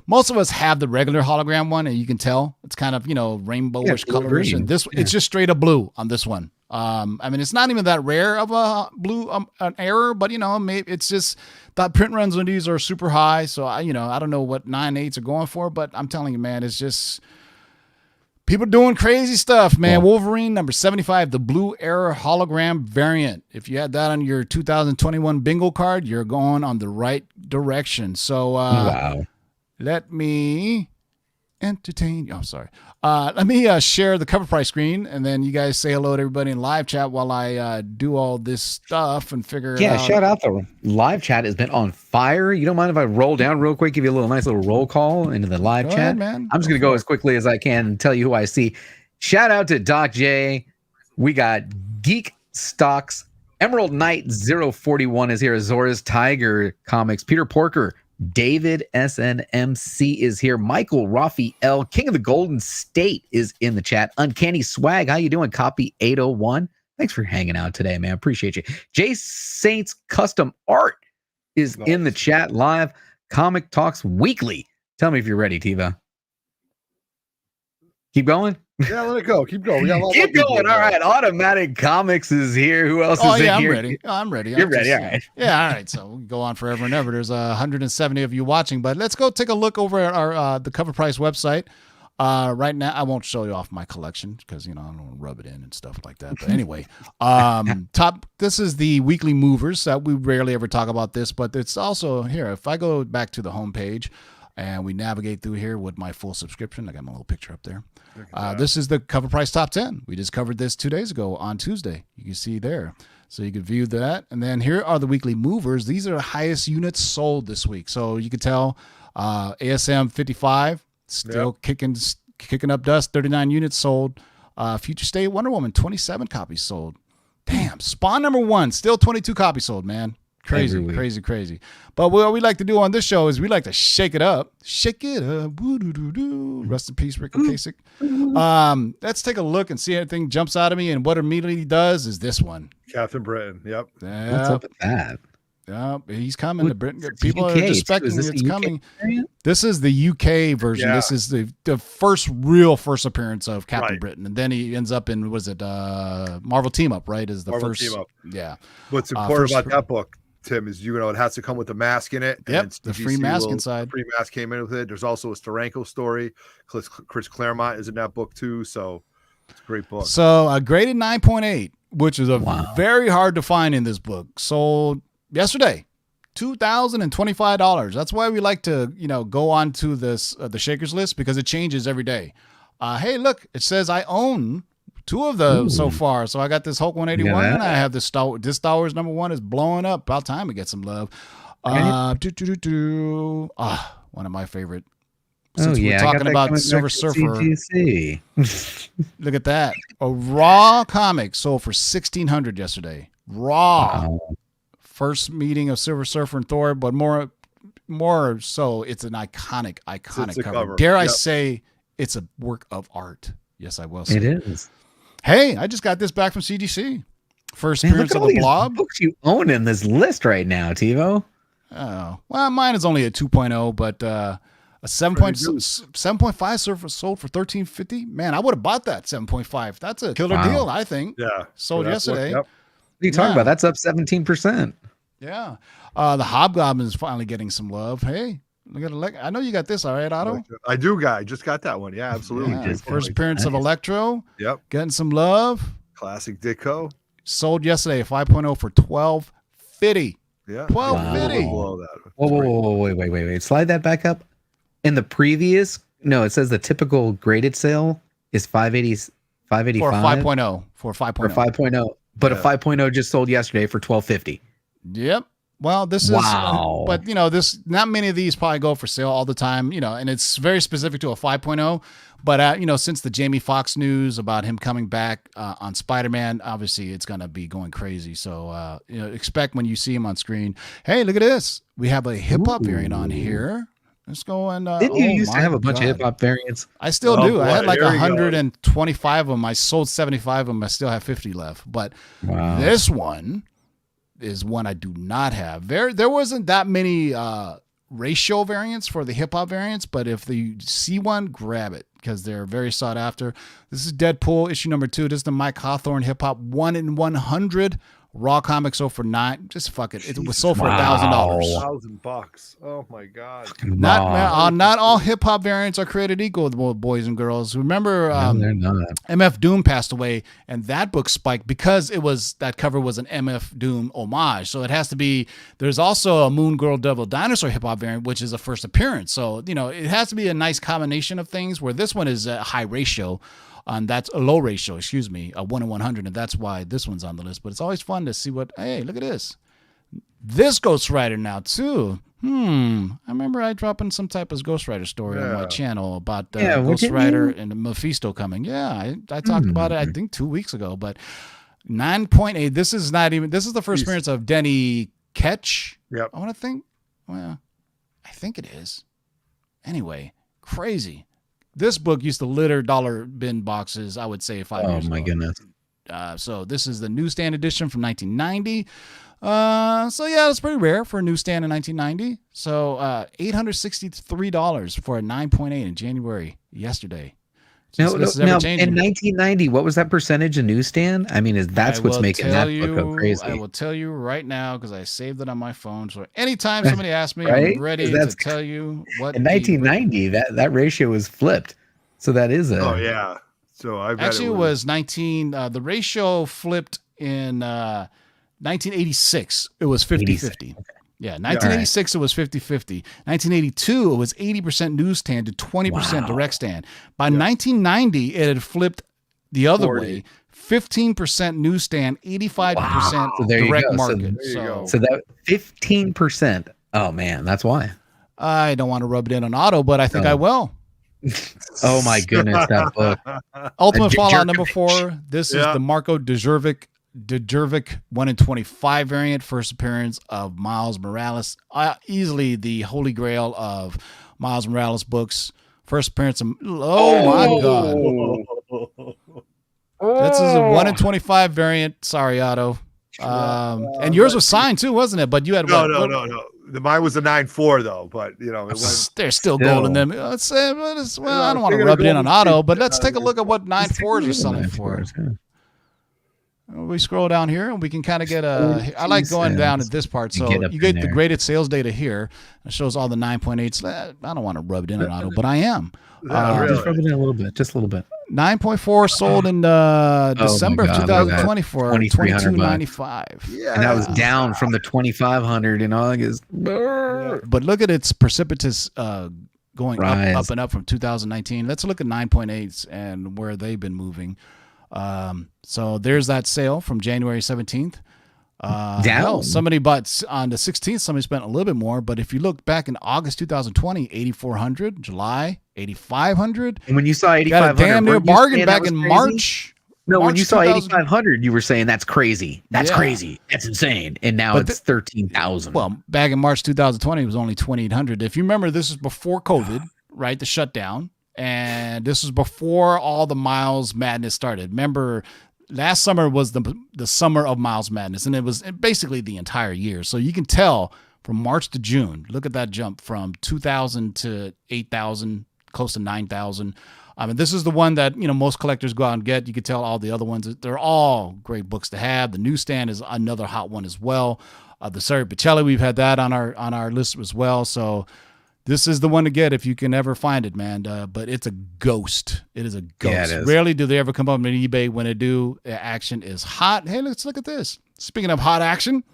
most of us have the regular hologram one, and you can tell it's kind of, rainbowish colors. And it's just straight up blue on this one. It's not even that rare of a blue an error, but maybe it's just that print runs on these are super high. So I don't know what 9.8s are going for, but I'm telling you, man, it's just people doing crazy stuff, man. Yeah. Wolverine #75, the Blue Air hologram variant. If you had that on your 2021 bingo card, you're going on the right direction. So wow. Let me entertain you. Oh, sorry. Let me share the CovrPrice screen, and then you guys say hello to everybody in live chat while I do all this stuff and figure it out. Yeah, shout out. The live chat has been on fire. You don't mind if I roll down real quick, give you a nice little roll call into the live chat? Ahead, man. I'm just going to go as quickly as I can and tell you who I see. Shout out to Doc J. We got Geek Stocks. Emerald Knight 041 is here. Azores Tiger Comics. Peter Porker. David SNMC is here. Michael Raphael, King of the Golden State, is in the chat. Uncanny Swag, how you doing? Copy 801. Thanks for hanging out today, man. Appreciate you. Jay Saints Custom Art is in the chat live. Comic Talks Weekly. Tell me if you're ready, Tiva. Keep going? Yeah, let it go. Keep going. Keep going. All right. Automatic Comics is here. Who else is in I'm here? Ready. I'm ready. You're ready. All right. Yeah. All right. So we can go on forever and ever. There's 170 of you watching, but let's go take a look over at our the CovrPrice website. Right now, I won't show you off my collection because I don't want to rub it in and stuff like that. But anyway, this is the weekly movers. We rarely ever talk about this, but it's also here. If I go back to the homepage and we navigate through here with my full subscription, I got my little picture up there. This is the CovrPrice Top 10. We just covered this 2 days ago on Tuesday. You can see there. So you can view that. And then here are the weekly movers. These are the highest units sold this week. So you can tell ASM 55, still kicking up dust, 39 units sold. Future State Wonder Woman, 27 copies sold. Damn. Spawn number 1, still 22 copies sold, man. Crazy. But what we like to do on this show is we like to shake it up. Shake it up. Woo-doo-doo-doo. Rest in peace, Rick Ocasek. Let's take a look and see if anything jumps out of me. And what immediately does is this one. Captain Britain. Yep. What's up with that? Yep. He's coming to Britain. People UK, are expecting it's coming. Variant? This is the UK version. Yeah. This is the first appearance of Captain Britain. And then he ends up in, Marvel Team Up, right? Is the Marvel first. Team Up. Yeah. What's important about that book, Tim, is it has to come with the mask in it. Yep, and the free mask inside. Free mask came in with it. There's also a Steranko story. Chris Claremont is in that book too, so it's a great book. So a graded 9.8, which is very hard to find in this book, sold yesterday, $2,025. That's why we like to go on to this the Shakers list, because it changes every day. Hey, look, it says I own 2 of those so far. So I got this Hulk 181 and I have this Star Wars number 1 is blowing up. About time to get some love. One of my favorite. Since we're talking about Silver Surfer. Look at that. A Raw comic sold for $1,600 yesterday. Raw. Wow. First meeting of Silver Surfer and Thor, but more so it's an iconic cover. Dare I say it's a work of art. Yes, I will say. It is. Hey, I just got this back from CGC. First appearance of the Blob. Books you own in this list right now, TiVo. Oh, well, mine is only a 2.0, but a 7.5 sold for $1,350. Man, I would have bought that 7.5. That's a killer deal, I think. Yeah, sold yesterday. What are you talking about? That's up 17%. Yeah, the Hobgoblin is finally getting some love. Hey. I know you got this, all right, Otto? I do, I just got that one. Yeah, absolutely. Yeah, first appearance of Electro. Yep. Getting some love. Classic Ditko. Sold yesterday, a 5.0 for $1,250. Yeah. $1,250. Whoa, wait. Slide that back up. In the previous, it says the typical graded sale is $585. For a 5.0. For a 5.0. But a 5.0 just sold yesterday for $1,250. Yep. Well, this is, but not many of these probably go for sale all the time, and it's very specific to a 5.0. But, since the Jamie Foxx news about him coming back on Spider-Man, obviously it's going to be going crazy. So, expect when you see him on screen, hey, look at this. We have a hip hop variant on here. Let's go and. Didn't you used to have a bunch of hip hop variants? I still do. Boy, I had like 125 of them. I sold 75 of them. I still have 50 left. But this one is one I do not have. There wasn't that many ratio variants for the hip hop variants, but if you see one, grab it because they're very sought after. This is Deadpool issue number 2. This is the Mike Hawthorne hip hop 1 in 100 Raw comics sold for just fuck it. It was sold for $1,000. $1,000. Oh my god! Not all hip hop variants are created equal, boys and girls. Remember, they're not. MF Doom passed away, and that book spiked because that cover was an MF Doom homage. So it has to be. There's also a Moon Girl Devil Dinosaur hip hop variant, which is a first appearance. So it has to be a nice combination of things. Where this one is a high ratio. That's a low ratio, excuse me, a 1 in 100, and that's why this one's on the list. But it's always fun to see hey, look at this. This Ghost Rider now, too. I remember I dropped in some type of Ghost Rider story on my channel about Ghost Rider and Mephisto coming. Yeah, I talked about it, I think, 2 weeks ago. But 9.8, this is the first appearance of Denny Ketch. Yep. I want to think. Well, I think it is. Anyway, crazy. This book used to litter dollar bin boxes, I would say, 5 years ago. Oh, my goodness. So this is the Newsstand edition from 1990. So, yeah, it's pretty rare for a Newsstand in 1990. So $863 for a 9.8 in January yesterday. Now, in 1990, what was that percentage of Newsstand? I mean, that's what's making that book go crazy. I will tell you right now because I saved it on my phone. So anytime somebody asks me, right? I'm ready to tell you what. In 1990, that ratio was flipped. So that is Oh yeah. So I bet it was 19. The ratio flipped in 1986. It was 50-50. Okay. Yeah, 1986 it was 50-50. 1982 it was 80% newsstand to 20% direct stand. By 1990 it had flipped the other way. 15% newsstand, 85% direct market. So that 15%. Oh man, that's why. I don't want to rub it in on Otto, but I think I will. Oh my goodness, that book. Ultimate Fallout number 4. This is the Marco Djurjevic 1 in 25 variant, first appearance of Miles Morales. Easily the holy grail of Miles Morales books. First appearance of my god. This is a 1 in 25 variant. Sorry, Otto. And yours was signed too, wasn't it? But you had no. Mine was a 9.4 though, but there's still gold in them. Let's say, I don't want to rub it in on Otto, but let's take a look at what 9.4s are selling for. We scroll down here and we can kind of get I like going down at this part. So you get the graded sales data here. It shows all the 9.8s. I don't want to rub it in on Otto, but I am. Just rub it in a little bit, just a little bit. 9.4 sold in December of 2020 for $22.95. Yeah. And that was down from the $2,500 in August. But look at its precipitous going up and up from 2019. Let's look at 9.8s and where they've been moving. So there's that sale from January 17th. Somebody bought on the 16th. Somebody spent a little bit more, but if you look back in August 2020, 8,400. July 8,500. And when you saw 8,500, got a damn near bargain back in March. No, when you saw 8,500, you were saying that's crazy. That's crazy. That's insane. And now it's 13,000. Well, back in March 2020, it was only 2,800. If you remember, this is before COVID, right? The shutdown. And this was before all the Miles Madness started. Remember, last summer was the summer of Miles Madness, and it was basically the entire year. So you can tell from March to June, look at that jump from 2,000 to 8,000, close to 9,000. I mean, this is the one that, most collectors go out and get. You can tell all the other ones, they're all great books to have. The Newsstand is another hot one as well. The Seri Pacelli, we've had that on our list as well. So this is the one to get if you can ever find it, man. But it's a ghost. It is a ghost. Yeah, it is. Rarely do they ever come up on eBay. When they do, action is hot. Hey, let's look at this. Speaking of hot action,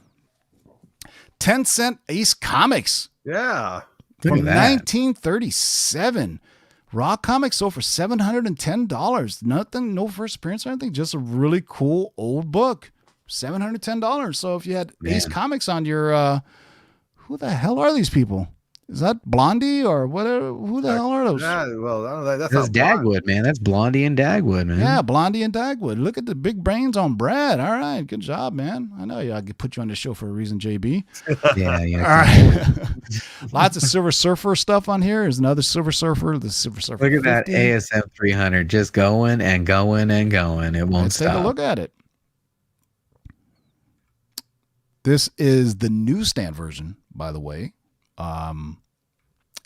10-cent Ace Comics. Yeah. From 1937. Raw Comics sold for $710. Nothing, no first appearance or anything. Just a really cool old book. $710. So if you had Ace Comics on your, who the hell are these people? Is that Blondie or whatever? Who the hell are those? Yeah, well, that's Dagwood, man. That's Blondie and Dagwood, man. Yeah, Blondie and Dagwood. Look at the big brains on Brad. All right, good job, man. I know I could put you on the show for a reason, JB. Yeah. All right. Lots of Silver Surfer stuff on here. There's another Silver Surfer. The Silver Surfer. Look at 50. That ASM 300 just going and going and going. It won't stop. Take a look at it. This is the Newsstand version, by the way.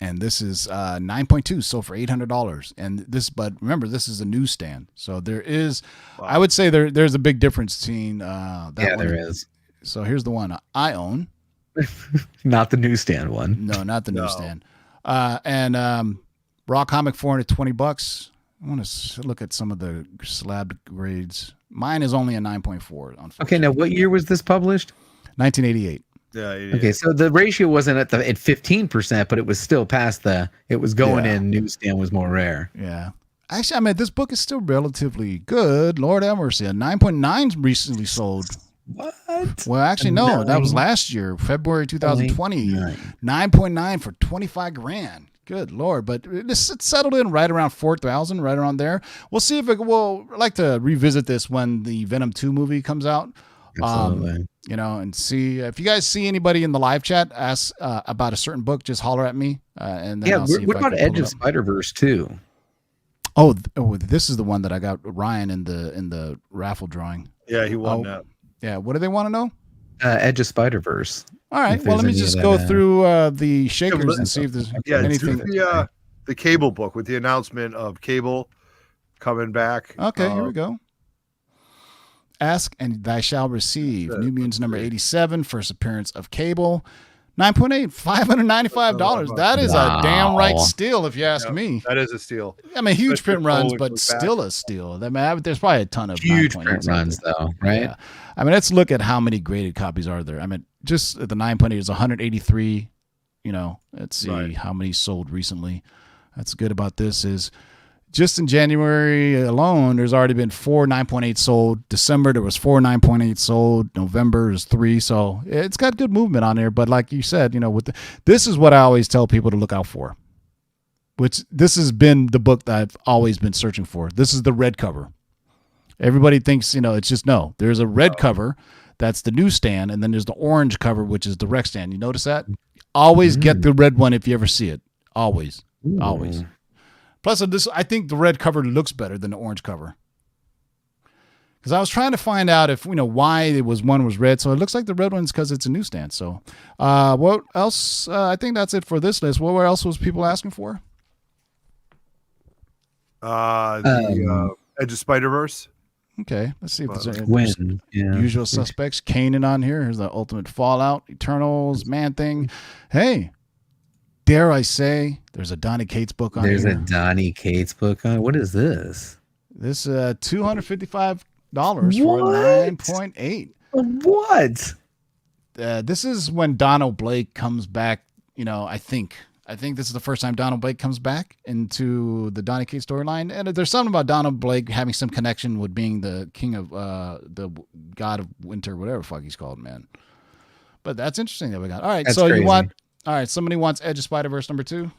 And this is 9.2, sold for $800. And this, but remember, this is a newsstand, so there is, I would say there's a big difference between that. Yeah, one. there is. So here's the one I own. Not the newsstand one. No, not the newsstand. And raw comic $420. I want to look at some of the slab grades. Mine is only a 9.4. Okay, now what year was this published? 1988. Yeah. Okay, so the ratio wasn't at 15%, but it was still past it was going in. Newsstand was more rare. Yeah. Actually, I mean, this book is still relatively good. Lord have mercy. A 9.9 recently sold. What? Well, actually, no. That was last year, February 2020. 9.9 for 25 grand. Good Lord. But it's settled in right around 4,000, right around there. We'll see if we'll like to revisit this when the Venom 2 movie comes out. Absolutely. And see if you guys see anybody in the live chat ask about a certain book, just holler at me. And then I'll see what about Edge of Spider-Verse 2? Oh, this is the one that I got Ryan in the raffle drawing. Yeah, he won that. Yeah, what do they want to know? Edge of Spider-Verse. All right, well, let me just go through the shakers and see if there's anything. The Cable book with the announcement of Cable coming back. Okay, here we go. Ask and Thy Shall Receive. New Mutants number 87, first appearance of Cable. 9.8, $595. That is a damn right steal, if you ask me. That is a steal. I mean, huge print runs, but still a steal. I mean, there's probably a ton of huge print runs, though, right? Yeah. I mean, let's look at how many graded copies are there. I mean, just the 9.8 is 183. Let's see how many sold recently. That's good about this is just in January alone, there's already been 4 9.8 sold. December, there was 4 9.8 sold. November is 3. So it's got good movement on there. But like you said, this is what I always tell people to look out for, which this has been the book that I've always been searching for. This is the red cover. Everybody thinks, it's just no. There's a red cover. That's the newsstand. And then there's the orange cover, which is the rec stand. You notice that? Always get the red one if you ever see it. Always. Always. Plus, I think the red cover looks better than the orange cover. Because I was trying to find out if why one was red. So it looks like the red one's because it's a newsstand. So, what else? I think that's it for this list. What else was people asking for? The Edge of Spider-Verse. Okay, let's see if there's any usual suspects. Kanan on here. Here's the Ultimate Fallout, Eternals, Man Thing. Hey. Dare I say, there's a Donny Cates book on There's here. a Donny Cates book on. What is this? This $255 for a 9.8. What? This is when Donald Blake comes back. I think this is the first time Donald Blake comes back into the Donny Cates storyline. And there's something about Donald Blake having some connection with being the king of the god of winter, whatever the fuck he's called, man. But that's interesting that we got. All right, that's so crazy. All right, somebody wants Edge of Spider-Verse number 2?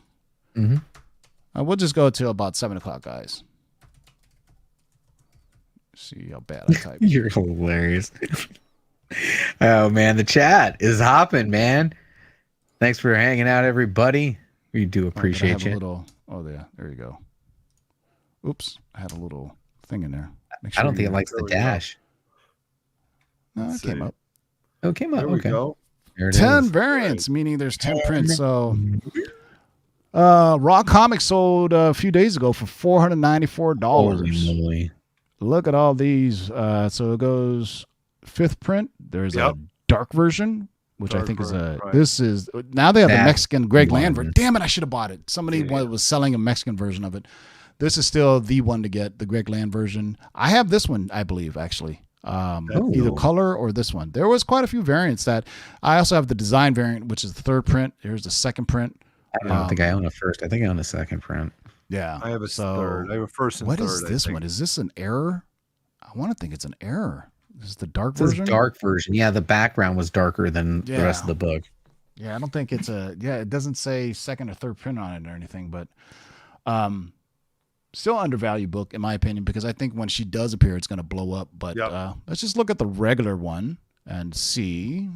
Mm-hmm. We'll just go till about 7 o'clock, guys. See how bad I type. You're hilarious. Oh, man, the chat is hopping, man. Thanks for hanging out, everybody. We do appreciate you. There you go. Oops, I had a little thing in there. I don't think it likes the dash. No, it came up. Oh, it came up. There we go. 10 variants, meaning there's 10 prints. So, Raw Comics sold a few days ago for $494. Holy moly. Look at all these. So it goes 5th print. There's a dark version, which I think is this is now they have the Mexican Greg Land version. Damn it, I should have bought it. Somebody was selling a Mexican version of it. This is still the one to get, the Greg Land version. I have this one, I believe, actually. Either color or this one. There was quite a few variants that I also have the design variant, which is the 3rd print. Here's the 2nd print. I don't think I own a first. I think I own the 2nd print. Yeah. I have a 3rd. I have a 1st and 3rd. What is this one? Is this an error? I want to think it's an error. This is the dark This version? is dark version. Yeah, the background was darker than the rest of the book. Yeah, I don't think it's it doesn't say 2nd or 3rd print on it or anything, but still undervalued book in my opinion, because I think when she does appear, it's going to blow up. But let's just look at the regular one and see,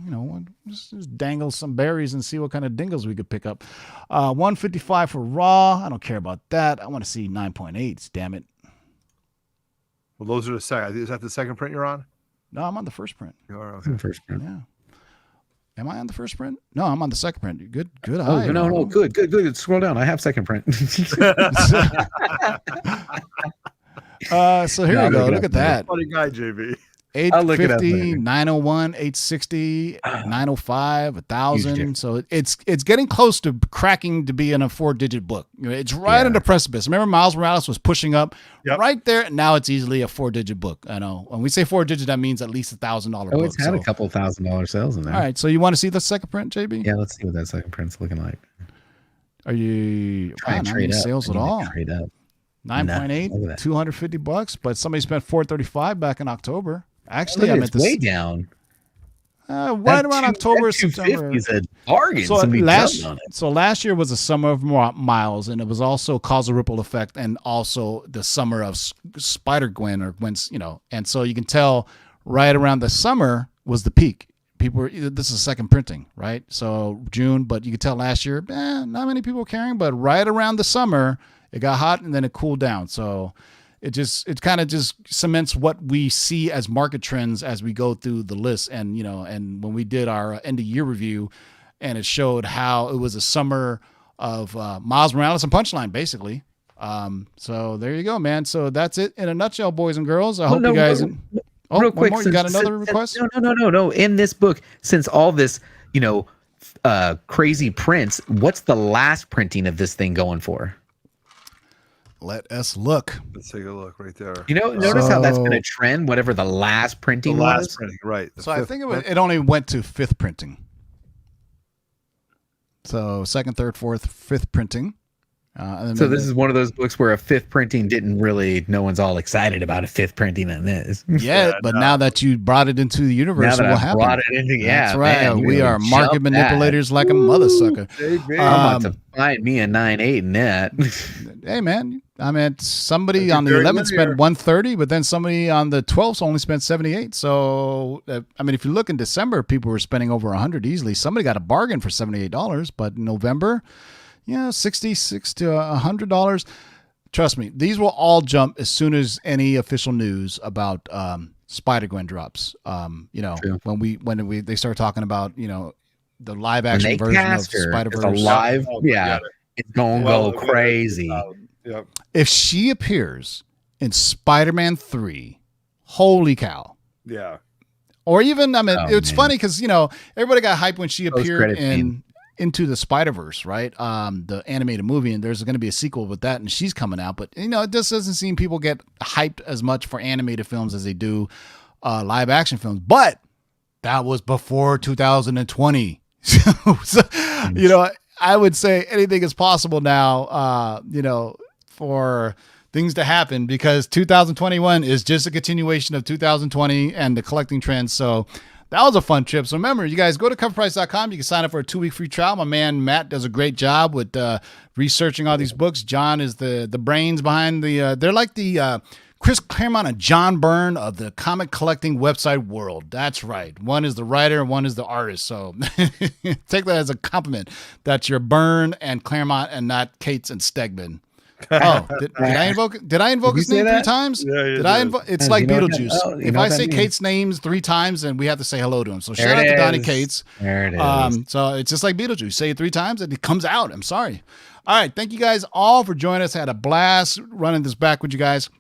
just dangle some berries and see what kind of dingles we could pick up. 155 for Raw. I don't care about that. I want to see 9.8s. Damn it. Well, those are the second. Is that the 2nd print you're on? No, I'm on the 1st print. You are okay. First print. Yeah. Am I on the first print? No, I'm on the second print. Good Oh, eye. no, good. Scroll down. I have second print. So here we go. Look at that. Funny guy, JB. 850, 901, 860, 905, 1,000. So it's getting close to cracking to being a 4-digit book. It's right on the precipice. Remember, Miles Morales was pushing up right there, and now it's easily a 4-digit book. I know. When we say 4-digit, that means at least $1,000 book. Oh, it's had a couple $1,000 sales in there. All right. So you want to see the second print, JB? Yeah, let's see what that second print's looking like. Are you trying to trade up? Sales at all? Trade up. 9.8, $250, but somebody spent $435 back in October. Actually, it's way down. Right around October, September. Is a bargain. So last year was the summer of Miles, and it was also causal ripple effect, and also the summer of Spider-Gwen or Gwen's, and so you can tell right around the summer was the peak. This is second printing, right? So June, but you can tell last year, not many people were carrying, but right around the summer, it got hot and then it cooled down. So it kind of just cements what we see as market trends as we go through the list. And, and when we did our end of year review, and it showed how it was a summer of Miles Morales and Punchline, basically. So there you go, man. So that's it in a nutshell, boys and girls. I hope you guys. Real quick, you got another request? No. In this book, since all this, crazy prints, what's the last printing of this thing going for? Let us look. Let's take a look right there. Notice how that's been a trend, whatever the last printing was? Printing, right. So I think it only went to 5th printing. So 2nd, 3rd, 4th, 5th printing. So this is one of those books where a 5th printing no one's all excited about a 5th printing on this. Now that you brought it into the universe, it will happen. That's right. Man, we are market manipulators like a mother sucker. I'm about to find me a 9.8 in that. Hey, man. I mean, somebody on the 11th spent 130, but then somebody on the 12th only spent 78. So, if you look in December, people were spending over 100 easily. Somebody got a bargain for $78, but in November, $66 to $100. Trust me, these will all jump as soon as any official news about Spider-Gwen drops. When they start talking about the live action version of Spider-Verse. It's gonna go crazy. Yep. If she appears in Spider-Man 3, holy cow. Yeah. Or even, it's funny because, everybody got hyped when she appeared in Into the Spider-Verse, right? The animated movie, and there's going to be a sequel with that, and she's coming out. But, it just doesn't seem people get hyped as much for animated films as they do live action films. But that was before 2020. So, I would say anything is possible now, for things to happen, because 2021 is just a continuation of 2020 and the collecting trends. So that was a fun trip. So remember, you guys go to CovrPrice.com. You can sign up for a 2-week free trial. My man Matt does a great job with researching all these books. John is the brains behind they're like the Chris Claremont and John Byrne of the comic collecting website world. That's right. One is the writer and one is the artist. So take that as a compliment that you're Byrne and Claremont and not Cates and Stegman. Oh, did I invoke his name 3 times? Yeah, did I invoke? It's like Beetlejuice. If I say Cates' names 3 times, then we have to say hello to him. So shout out to Donnie Cates. There it is. So it's just like Beetlejuice. Say it 3 times and it comes out. I'm sorry. All right. Thank you guys all for joining us. I had a blast running this back with you guys.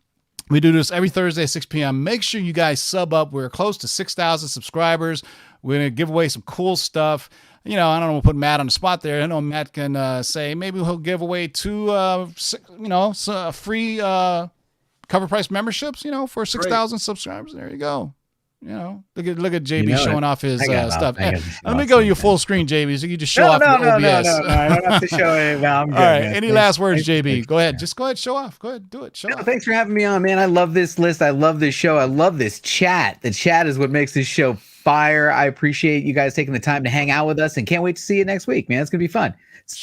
We do this every Thursday at 6 p.m. Make sure you guys sub up. We're close to 6,000 subscribers. We're going to give away some cool stuff. I don't know, we'll put Matt on the spot there. I know Matt can say maybe he'll give away 2, free CovrPrice memberships, for 6,000 subscribers. There you go. Look at JB showing off his stuff. Let me go you full screen, JB, so you just show off your OBS. No, I don't have to show it. No, I'm good. All right. Any last words, JB? Go ahead. Just go ahead. Show off. Go ahead. Do it. Show off. Thanks for having me on, man. I love this list. I love this show. I love this chat. The chat is what makes this show fire. I appreciate you guys taking the time to hang out with us, and can't wait to see you next week, man. It's gonna be fun.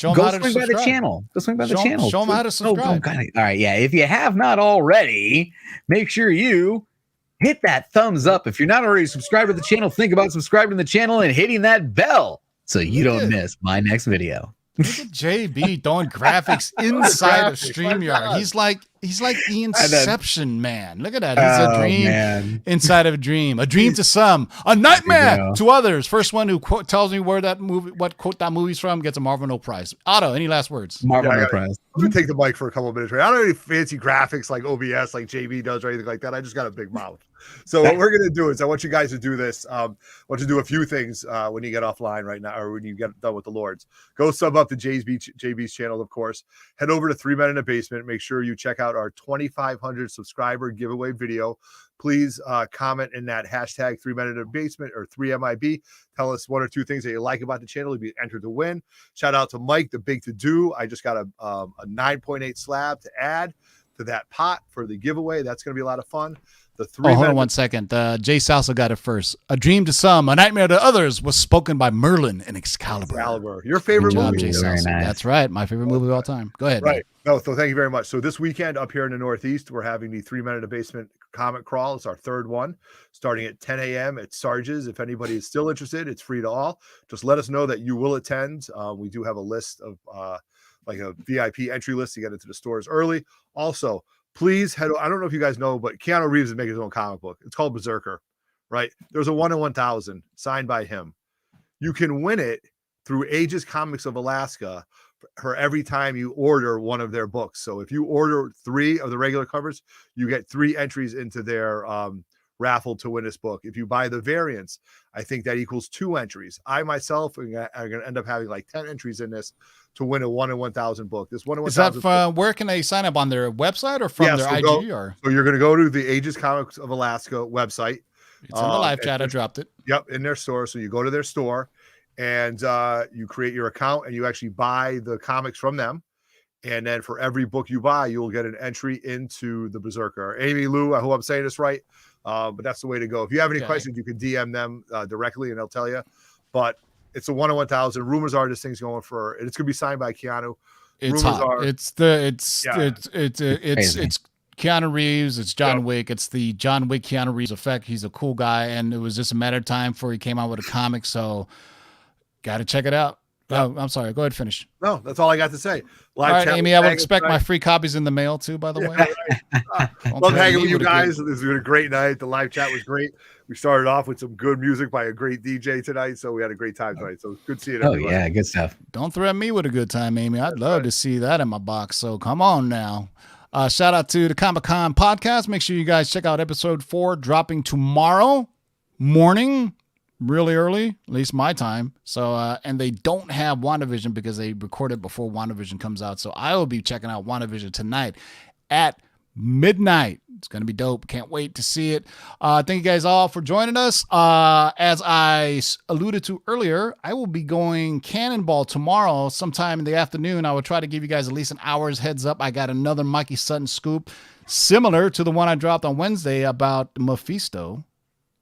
Go swing by the channel. Show them how to subscribe. All right, yeah. If you have not already, make sure you hit that thumbs up. If you're not already subscribed to the channel, think about subscribing to the channel and hitting that bell so you don't miss my next video. Look at JB throwing graphics inside of StreamYard. He's like the Inception man. Look at that. He's a dream inside of a dream. A dream to some, a nightmare to others. First one who tells me what quote that movie's from gets a Marvel No Prize. Otto, any last words? Marvel No Prize. Let me take the mic for a couple of minutes. Right? I don't have any fancy graphics like OBS, like JB does, or anything like that. I just got a big mouth. So what we're going to do is I want you guys to do this. I want you to do a few things when you get offline right now, or when you get done with the Lords. Go sub up to JB's channel, of course. Head over to 3 Men in the Basement. Make sure you check out our 2,500 subscriber giveaway video. Please comment in that hashtag 3 Men in the Basement or 3MIB. Tell us 1 or 2 things that you like about the channel. You'll be entered to win. Shout out to Mike, the Big To Do. I just got a 9.8 slab to add to that pot for the giveaway. That's going to be a lot of fun. Hold on 1 second. Jay Salsa got it first. A dream to some, a nightmare to others was spoken by Merlin in Excalibur. Your favorite movie. Jay Salsa. Nice. That's right. My favorite movie of all time. Go ahead. Right. No, so thank you very much. So this weekend up here in the Northeast, we're having the 3 Men in the Basement comic crawl. It's our 3rd one, starting at 10 a.m. at Sarge's. If anybody is still interested, it's free to all. Just let us know that you will attend. We do have a list of like a VIP entry list to get into the stores early. Also, please head. I don't know if you guys know, but Keanu Reeves is making his own comic book. It's called Berserker, right? There's a 1 in 1,000 signed by him. You can win it through Aegis Comics of Alaska for every time you order one of their books. So if you order 3 of the regular covers, you get 3 entries into their raffle to win this book. If you buy the variants, I think that equals 2 entries. I myself are going to end up having like 10 entries in this to win a 1 in 1,000 book. This 1 in 1,000. Is that where can they sign up, on their website or from their IG? So you're going to go to the Aegis Comics of Alaska website. It's in the live chat. I dropped it. Yep, in their store. So you go to their store and you create your account and you actually buy the comics from them. And then for every book you buy, you'll get an entry into the Berserker. Amy Lou, I hope I'm saying this right. But that's the way to go. If you have any questions, you can DM them directly and they'll tell you. But it's a 1 in 1,000. Rumors are this thing's going for, and it's gonna be signed by Keanu. It's hot. It's Keanu Reeves. It's John Wick. It's the John Wick Keanu Reeves effect. He's a cool guy, and it was just a matter of time before he came out with a comic. So, got to check it out. Oh, I'm sorry. Go ahead, finish. No, that's all I got to say. All right, Amy, I would expect my free copies in the mail too, by the way. Love hanging with you guys. This has been a great night. The live chat was great. We started off with some good music by a great DJ tonight, so we had a great time tonight. So good seeing everybody. Oh, yeah, good stuff. Don't threaten me with a good time, Amy. I'd love to see that in my box, so come on now. Shout out to the Comic-Con podcast. Make sure you guys check out episode 4, dropping tomorrow morning, really early, at least my time. So, and they don't have WandaVision because they recorded before WandaVision comes out. So I will be checking out WandaVision tonight at midnight. It's going to be dope. Can't wait to see it. Thank you guys all for joining us. As I alluded to earlier, I will be going Cannonball tomorrow sometime in the afternoon. I will try to give you guys at least an hour's heads up. I got another Mikey Sutton scoop similar to the one I dropped on Wednesday about Mephisto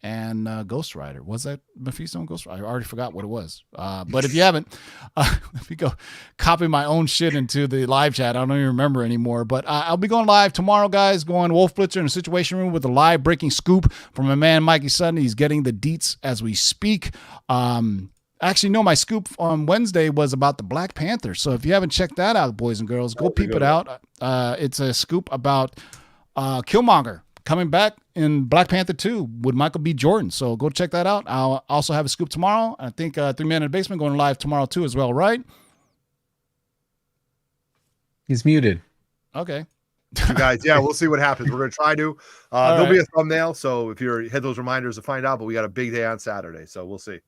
and Ghost Rider. Was that Mephisto and Ghost Rider? I already forgot what it was. But if you haven't, if you go copy my own shit into the live chat, I don't even remember anymore. But I'll be going live tomorrow, guys, going Wolf Blitzer in the Situation Room with a live breaking scoop from my man Mikey Sutton. He's getting the deets as we speak. Actually, no, my scoop on Wednesday was about the Black Panther. So if you haven't checked that out, boys and girls, go peep it out. It's a scoop about Killmonger coming back in Black Panther 2 with Michael B. Jordan. So go check that out. I'll also have a scoop tomorrow. I think 3 Men in the Basement going live tomorrow too as well, right? He's muted. Okay. You guys, yeah, we'll see what happens. We're going to try to. There'll be a thumbnail, so if you hit those reminders to find out, but we got a big day on Saturday, so we'll see.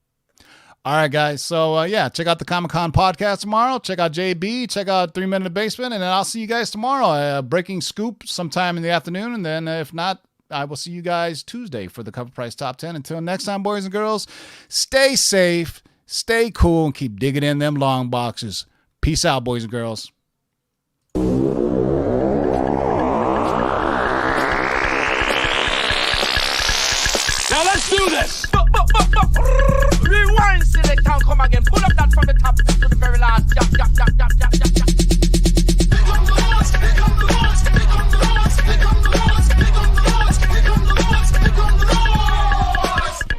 All right, guys. So, yeah, check out the Comic-Con podcast tomorrow. Check out JB. Check out 3 Men in the Basement. And then I'll see you guys tomorrow. Breaking scoop sometime in the afternoon. And then if not, I will see you guys Tuesday for the CovrPrice Top 10. Until next time, boys and girls, stay safe, stay cool, and keep digging in them long boxes. Peace out, boys and girls. Now let's do this. Rewind, select, and come again. Pull up that from the top to the very last. Jump.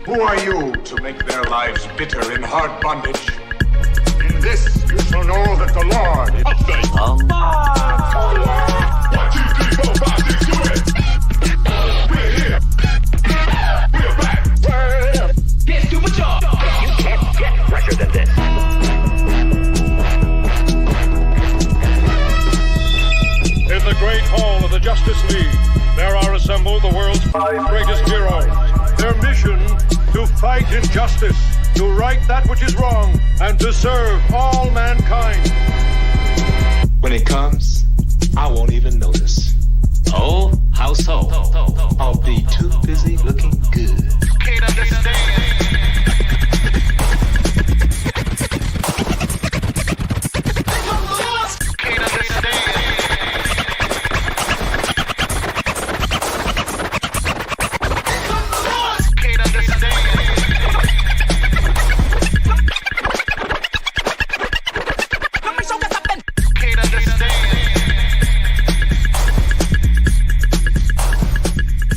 Who are you to make their lives bitter in hard bondage? In this you shall know that the Lord is update. 1, 2, 3, 4. great hall of the Justice League, there are assembled the world's 5 greatest heroes. Their mission, to fight injustice, to right that which is wrong, and to serve all mankind. When it comes, I won't even notice.